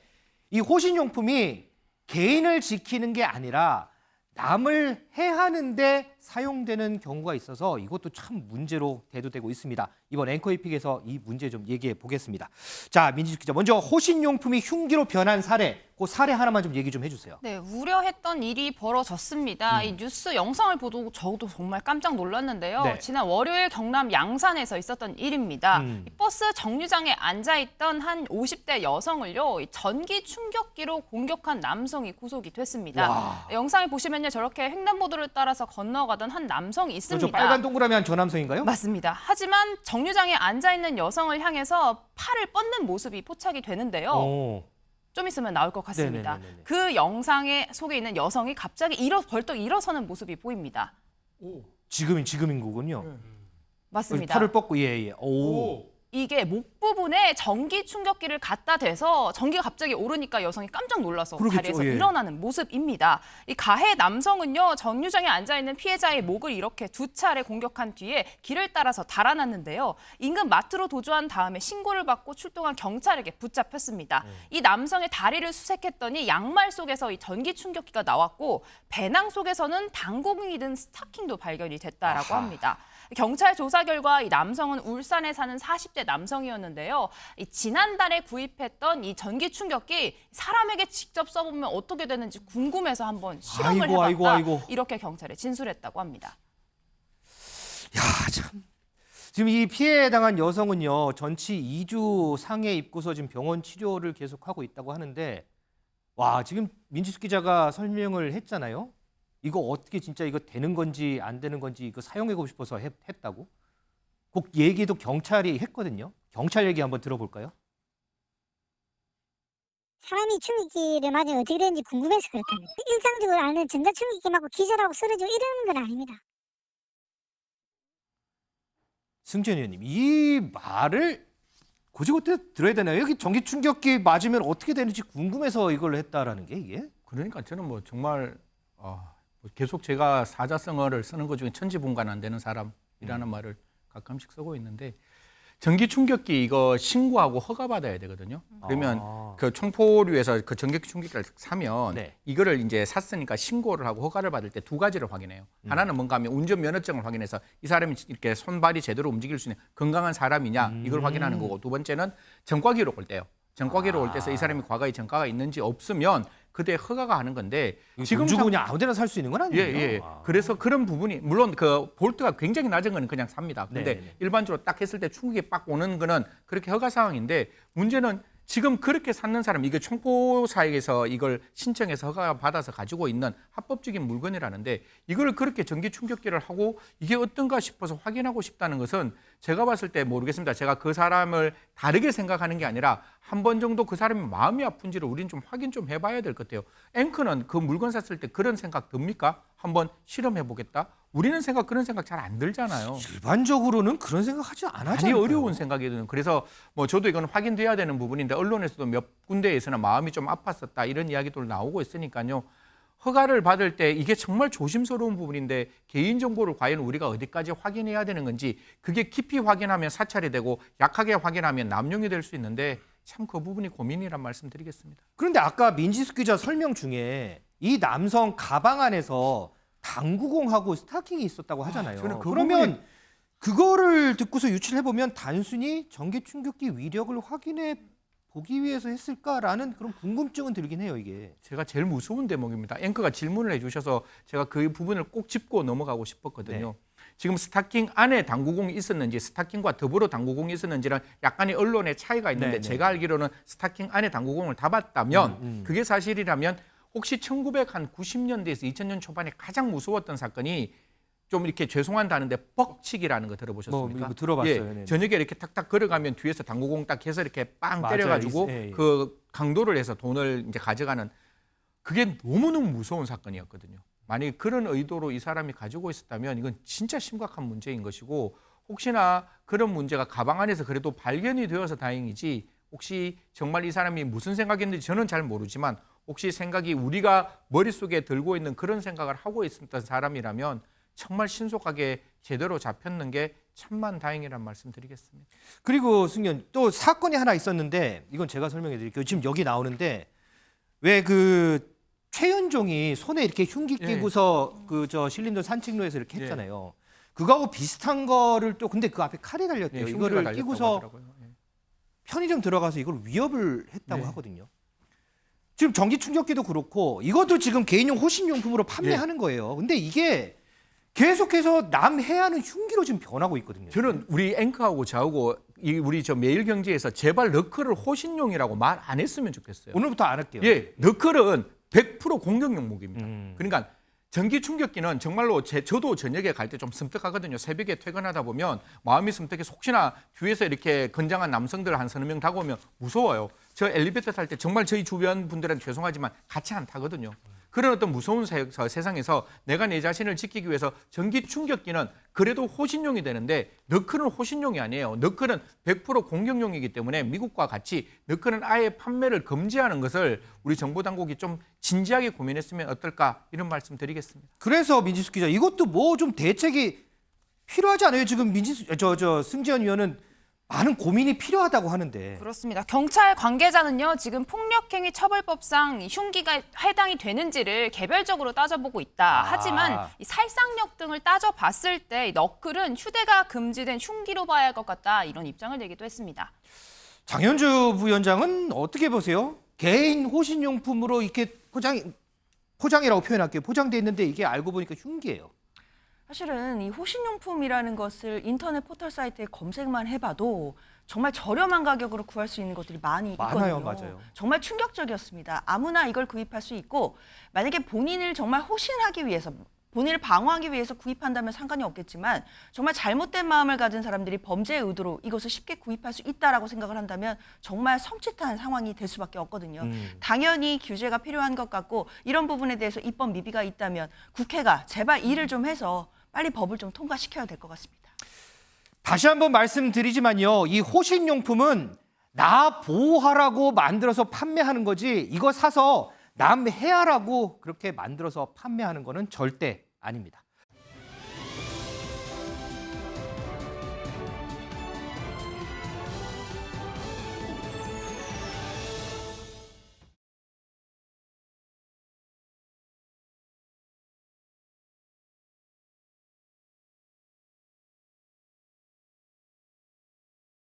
S4: 이 호신용품이 개인을 지키는 게 아니라 남을 해하는데 사용되는 경우가 있어서 이것도 참 문제로 대두되고 있습니다. 이번 앵커이픽에서 이 문제 좀 얘기해 보겠습니다. 자, 민지숙 기자, 먼저 호신용품이 흉기로 변한 사례, 그 사례 하나만 좀 얘기 좀 해주세요.
S5: 네, 우려했던 일이 벌어졌습니다. 이 뉴스 영상을 보고 저도 정말 깜짝 놀랐는데요.
S4: 네.
S5: 지난 월요일 경남 양산에서 있었던 일입니다. 이 버스 정류장에 앉아있던 한 50대 여성을요, 이 전기 충격기로 공격한 남성이 구속이 됐습니다.
S4: 와.
S5: 영상을 보시면요, 저렇게 횡단보도를 따라서 건너가던 한 남성이 있습니다.
S4: 저 빨간 동그라미 한 저 남성인가요?
S5: 맞습니다. 하지만 정류장에 앉아있는 여성을 향해서 팔을 뻗는 모습이 포착이 되는데요. 좀 있으면 나올 것 같습니다.
S4: 네네네네.
S5: 그 영상에 속에 있는 여성이 갑자기 벌떡 일어서는 모습이 보입니다.
S4: 지금인 거군요.
S5: 맞습니다.
S4: 팔을 뻗고 예.
S5: 이게 목 부분에 전기 충격기를 갖다 대서 전기가 갑자기 오르니까 여성이 깜짝 놀라서
S4: 그러겠죠,
S5: 자리에서
S4: 예.
S5: 일어나는 모습입니다. 이 가해 남성은요, 정류장에 앉아있는 피해자의 목을 이렇게 2차례 공격한 뒤에 길을 따라서 달아났는데요. 인근 마트로 도주한 다음에 신고를 받고 출동한 경찰에게 붙잡혔습니다. 이 남성의 다리를 수색했더니 양말 속에서 이 전기 충격기가 나왔고 배낭 속에서는 당고봉이 든 스타킹도 발견이 됐다라고 합니다. 경찰 조사 결과 이 남성은 울산에 사는 40대 남성이었는데요. 이 지난달에 구입했던 이 전기 충격기 사람에게 직접 써보면 어떻게 되는지 궁금해서 한번 실험을 해봤다. 이렇게 경찰에 진술했다고 합니다.
S4: 야, 참. 지금 이 피해 당한 여성은요, 전치 2주 상해 입고서 지금 병원 치료를 계속하고 있다고 하는데, 와, 지금 민지숙 기자가 설명을 했잖아요. 이거 어떻게 진짜 이거 되는 건지 안 되는 건지 이거 사용해보고 싶어서 했다고? 꼭 얘기도 경찰이 했거든요. 경찰 얘기 한번 들어볼까요?
S9: 사람이 충격기를 맞으면 어떻게 되는지 궁금해서 그렇답니다. 일상적으로 아는 전자충격기 맞고 기절하고 쓰러지고 이러는 건 아닙니다.
S4: 승진 의원님, 이 말을 고지고대 들어야 되나요? 여기 전기 충격기 맞으면 어떻게 되는지 궁금해서 이걸 했다라는 게 이게?
S7: 그러니까 저는 뭐 정말 계속 제가 사자성어를 쓰는 것 중에 천지분간 안 되는 사람이라는 말을 가끔씩 쓰고 있는데 전기 충격기 이거 신고하고 허가 받아야 되거든요. 그러면 그 총포류에서 그 전기 충격기를 사면 이거를 이제 샀으니까 신고를 하고 허가를 받을 때 두 가지를 확인해요. 하나는 뭔가 하면 운전 면허증을 확인해서 이 사람이 이렇게 손발이 제대로 움직일 수 있는 건강한 사람이냐 이걸 확인하는 거고, 두 번째는 전과기록 올 때요. 전과기록 올 때서 이 사람이 과거에 전과가 있는지 없으면 그때 허가가 하는 건데
S4: 지금 주고 그냥 아무데나 살 수 있는 건 아니에요.
S7: 예. 그래서 그런 부분이 물론 그 볼트가 굉장히 낮은 거는 그냥 삽니다. 근데 일반적으로 딱 했을 때 충격이 빡 오는 거는 그렇게 허가 사항인데 문제는 지금 그렇게 샀는 사람, 이게 총포사에서 이걸 신청해서 허가 받아서 가지고 있는 합법적인 물건이라는데 이걸 그렇게 전기 충격기를 하고 이게 어떤가 싶어서 확인하고 싶다는 것은 제가 봤을 때 모르겠습니다. 제가 그 사람을 다르게 생각하는 게 아니라 한 번 정도 그 사람이 마음이 아픈지를 우리는 좀 확인 좀 해봐야 될 것 같아요. 앵커는 그 물건 샀을 때 그런 생각 듭니까? 한번 실험해 보겠다. 우리는 그런 생각 잘 안 들잖아요.
S4: 일반적으로는 그런 생각하지 안 하잖아요.
S7: 많이 어려운 생각이거든요. 그래서 뭐 저도 이건 확인돼야 되는 부분인데 언론에서도 몇 군데에서는 마음이 좀 아팠었다 이런 이야기들 나오고 있으니까요. 허가를 받을 때 이게 정말 조심스러운 부분인데 개인정보를 과연 우리가 어디까지 확인해야 되는 건지, 그게 깊이 확인하면 사찰이 되고 약하게 확인하면 남용이 될 수 있는데 참 그 부분이 고민이란 말씀 드리겠습니다.
S4: 그런데 아까 민지숙 기자 설명 중에 이 남성 가방 안에서 당구공하고 스타킹이 있었다고 하잖아요.
S7: 저는
S4: 그러면 그거를 듣고서 유추를 해보면 단순히 전기 충격기 위력을 확인해 보기 위해서 했을까라는 그런 궁금증은 들긴 해요, 이게.
S7: 제가 제일 무서운 대목입니다. 앵커가 질문을 해주셔서 제가 그 부분을 꼭 짚고 넘어가고 싶었거든요. 지금 스타킹 안에 당구공이 있었는지 스타킹과 더불어 당구공이 있었는지는 약간의 언론의 차이가 있는데 제가 알기로는 스타킹 안에 당구공을 담았다면 그게 사실이라면 혹시 1990년대에서 2000년 초반에 가장 무서웠던 사건이 좀 이렇게 죄송한다는데 뻑치기라는 거 들어보셨습니까?
S4: 뭐 들어봤어요.
S7: 저녁에 이렇게 탁탁 걸어가면 뒤에서 당구공 딱 해서 이렇게 빵 때려가지고 그 강도를 해서 돈을 이제 가져가는, 그게 너무너무 무서운 사건이었거든요. 만약에 그런 의도로 이 사람이 가지고 있었다면 이건 진짜 심각한 문제인 것이고, 혹시나 그런 문제가 가방 안에서 그래도 발견이 되어서 다행이지, 혹시 정말 이 사람이 무슨 생각했는지 저는 잘 모르지만 혹시 생각이 우리가 머릿속에 들고 있는 그런 생각을 하고 있었던 사람이라면 정말 신속하게 제대로 잡혔는 게 천만 다행이란 말씀 드리겠습니다.
S4: 그리고 승현, 또 사건이 하나 있었는데 이건 제가 설명해 드릴게요. 지금 여기 나오는데 왜 그 최윤종이 손에 이렇게 흉기 끼고서 그 저 신림동 산책로에서 이렇게 했잖아요. 그거하고 비슷한 거를 또 근데 그 앞에 칼이 달렸대요. 이거를 끼고서 편의점 들어가서 이걸 위협을 했다고 하거든요. 지금 전기 충격기도 그렇고 이것도 지금 개인용 호신용품으로 판매하는 거예요. 근데 이게 계속해서 남해안은 흉기로 지금 변하고 있거든요.
S7: 저는 우리 앵커하고 저하고 우리 저 매일경제에서 제발 너클을 호신용이라고 말 안 했으면 좋겠어요.
S4: 오늘부터 안 할게요.
S7: 너클은 100% 공격용 무기입니다. 그러니까 전기 충격기는 정말로 저도 저녁에 갈 때 좀 섬뜩하거든요. 새벽에 퇴근하다 보면 마음이 섬뜩해서 혹시나 뒤에서 이렇게 건장한 남성들 한 서너 명 다가오면 무서워요. 저 엘리베이터 탈 때 정말 저희 주변 분들한테 죄송하지만 같이 안 타거든요. 그런 어떤 무서운 세상에서 내가 내 자신을 지키기 위해서 전기 충격기는 그래도 호신용이 되는데 너클은 호신용이 아니에요. 너클은 100% 공격용이기 때문에 미국과 같이 너클은 아예 판매를 금지하는 것을 우리 정보당국이 좀 진지하게 고민했으면 어떨까 이런 말씀 드리겠습니다.
S4: 그래서 민지숙 기자 이것도 뭐 좀 대책이 필요하지 않아요? 지금 승지현 의원은 많은 고민이 필요하다고 하는데.
S5: 그렇습니다. 경찰 관계자는요, 지금 폭력행위 처벌법상 이 흉기가 해당이 되는지를 개별적으로 따져보고 있다. 하지만 이 살상력 등을 따져봤을 때 이 너클은 휴대가 금지된 흉기로 봐야 할 것 같다. 이런 입장을 내기도 했습니다.
S4: 장현주 부위원장은 어떻게 보세요? 개인 호신용품으로 이렇게 포장이라고 표현할게요. 포장돼 있는데 이게 알고 보니까 흉기예요.
S6: 사실은 이 호신용품이라는 것을 인터넷 포털 사이트에 검색만 해봐도 정말 저렴한 가격으로 구할 수 있는 것들이 많이 있거든요.
S4: 맞아요.
S6: 정말 충격적이었습니다. 아무나 이걸 구입할 수 있고 만약에 본인을 정말 호신하기 위해서 본인을 방어하기 위해서 구입한다면 상관이 없겠지만 정말 잘못된 마음을 가진 사람들이 범죄의 의도로 이것을 쉽게 구입할 수 있다라고 생각을 한다면 정말 섬찟한 상황이 될 수밖에 없거든요. 당연히 규제가 필요한 것 같고 이런 부분에 대해서 입법 미비가 있다면 국회가 제발 일을 좀 해서 빨리 법을 좀 통과시켜야 될 것 같습니다.
S4: 다시 한번 말씀드리지만요. 이 호신용품은 나 보호하라고 만들어서 판매하는 거지 이거 사서 남 해하라고 그렇게 만들어서 판매하는 거는 절대 아닙니다.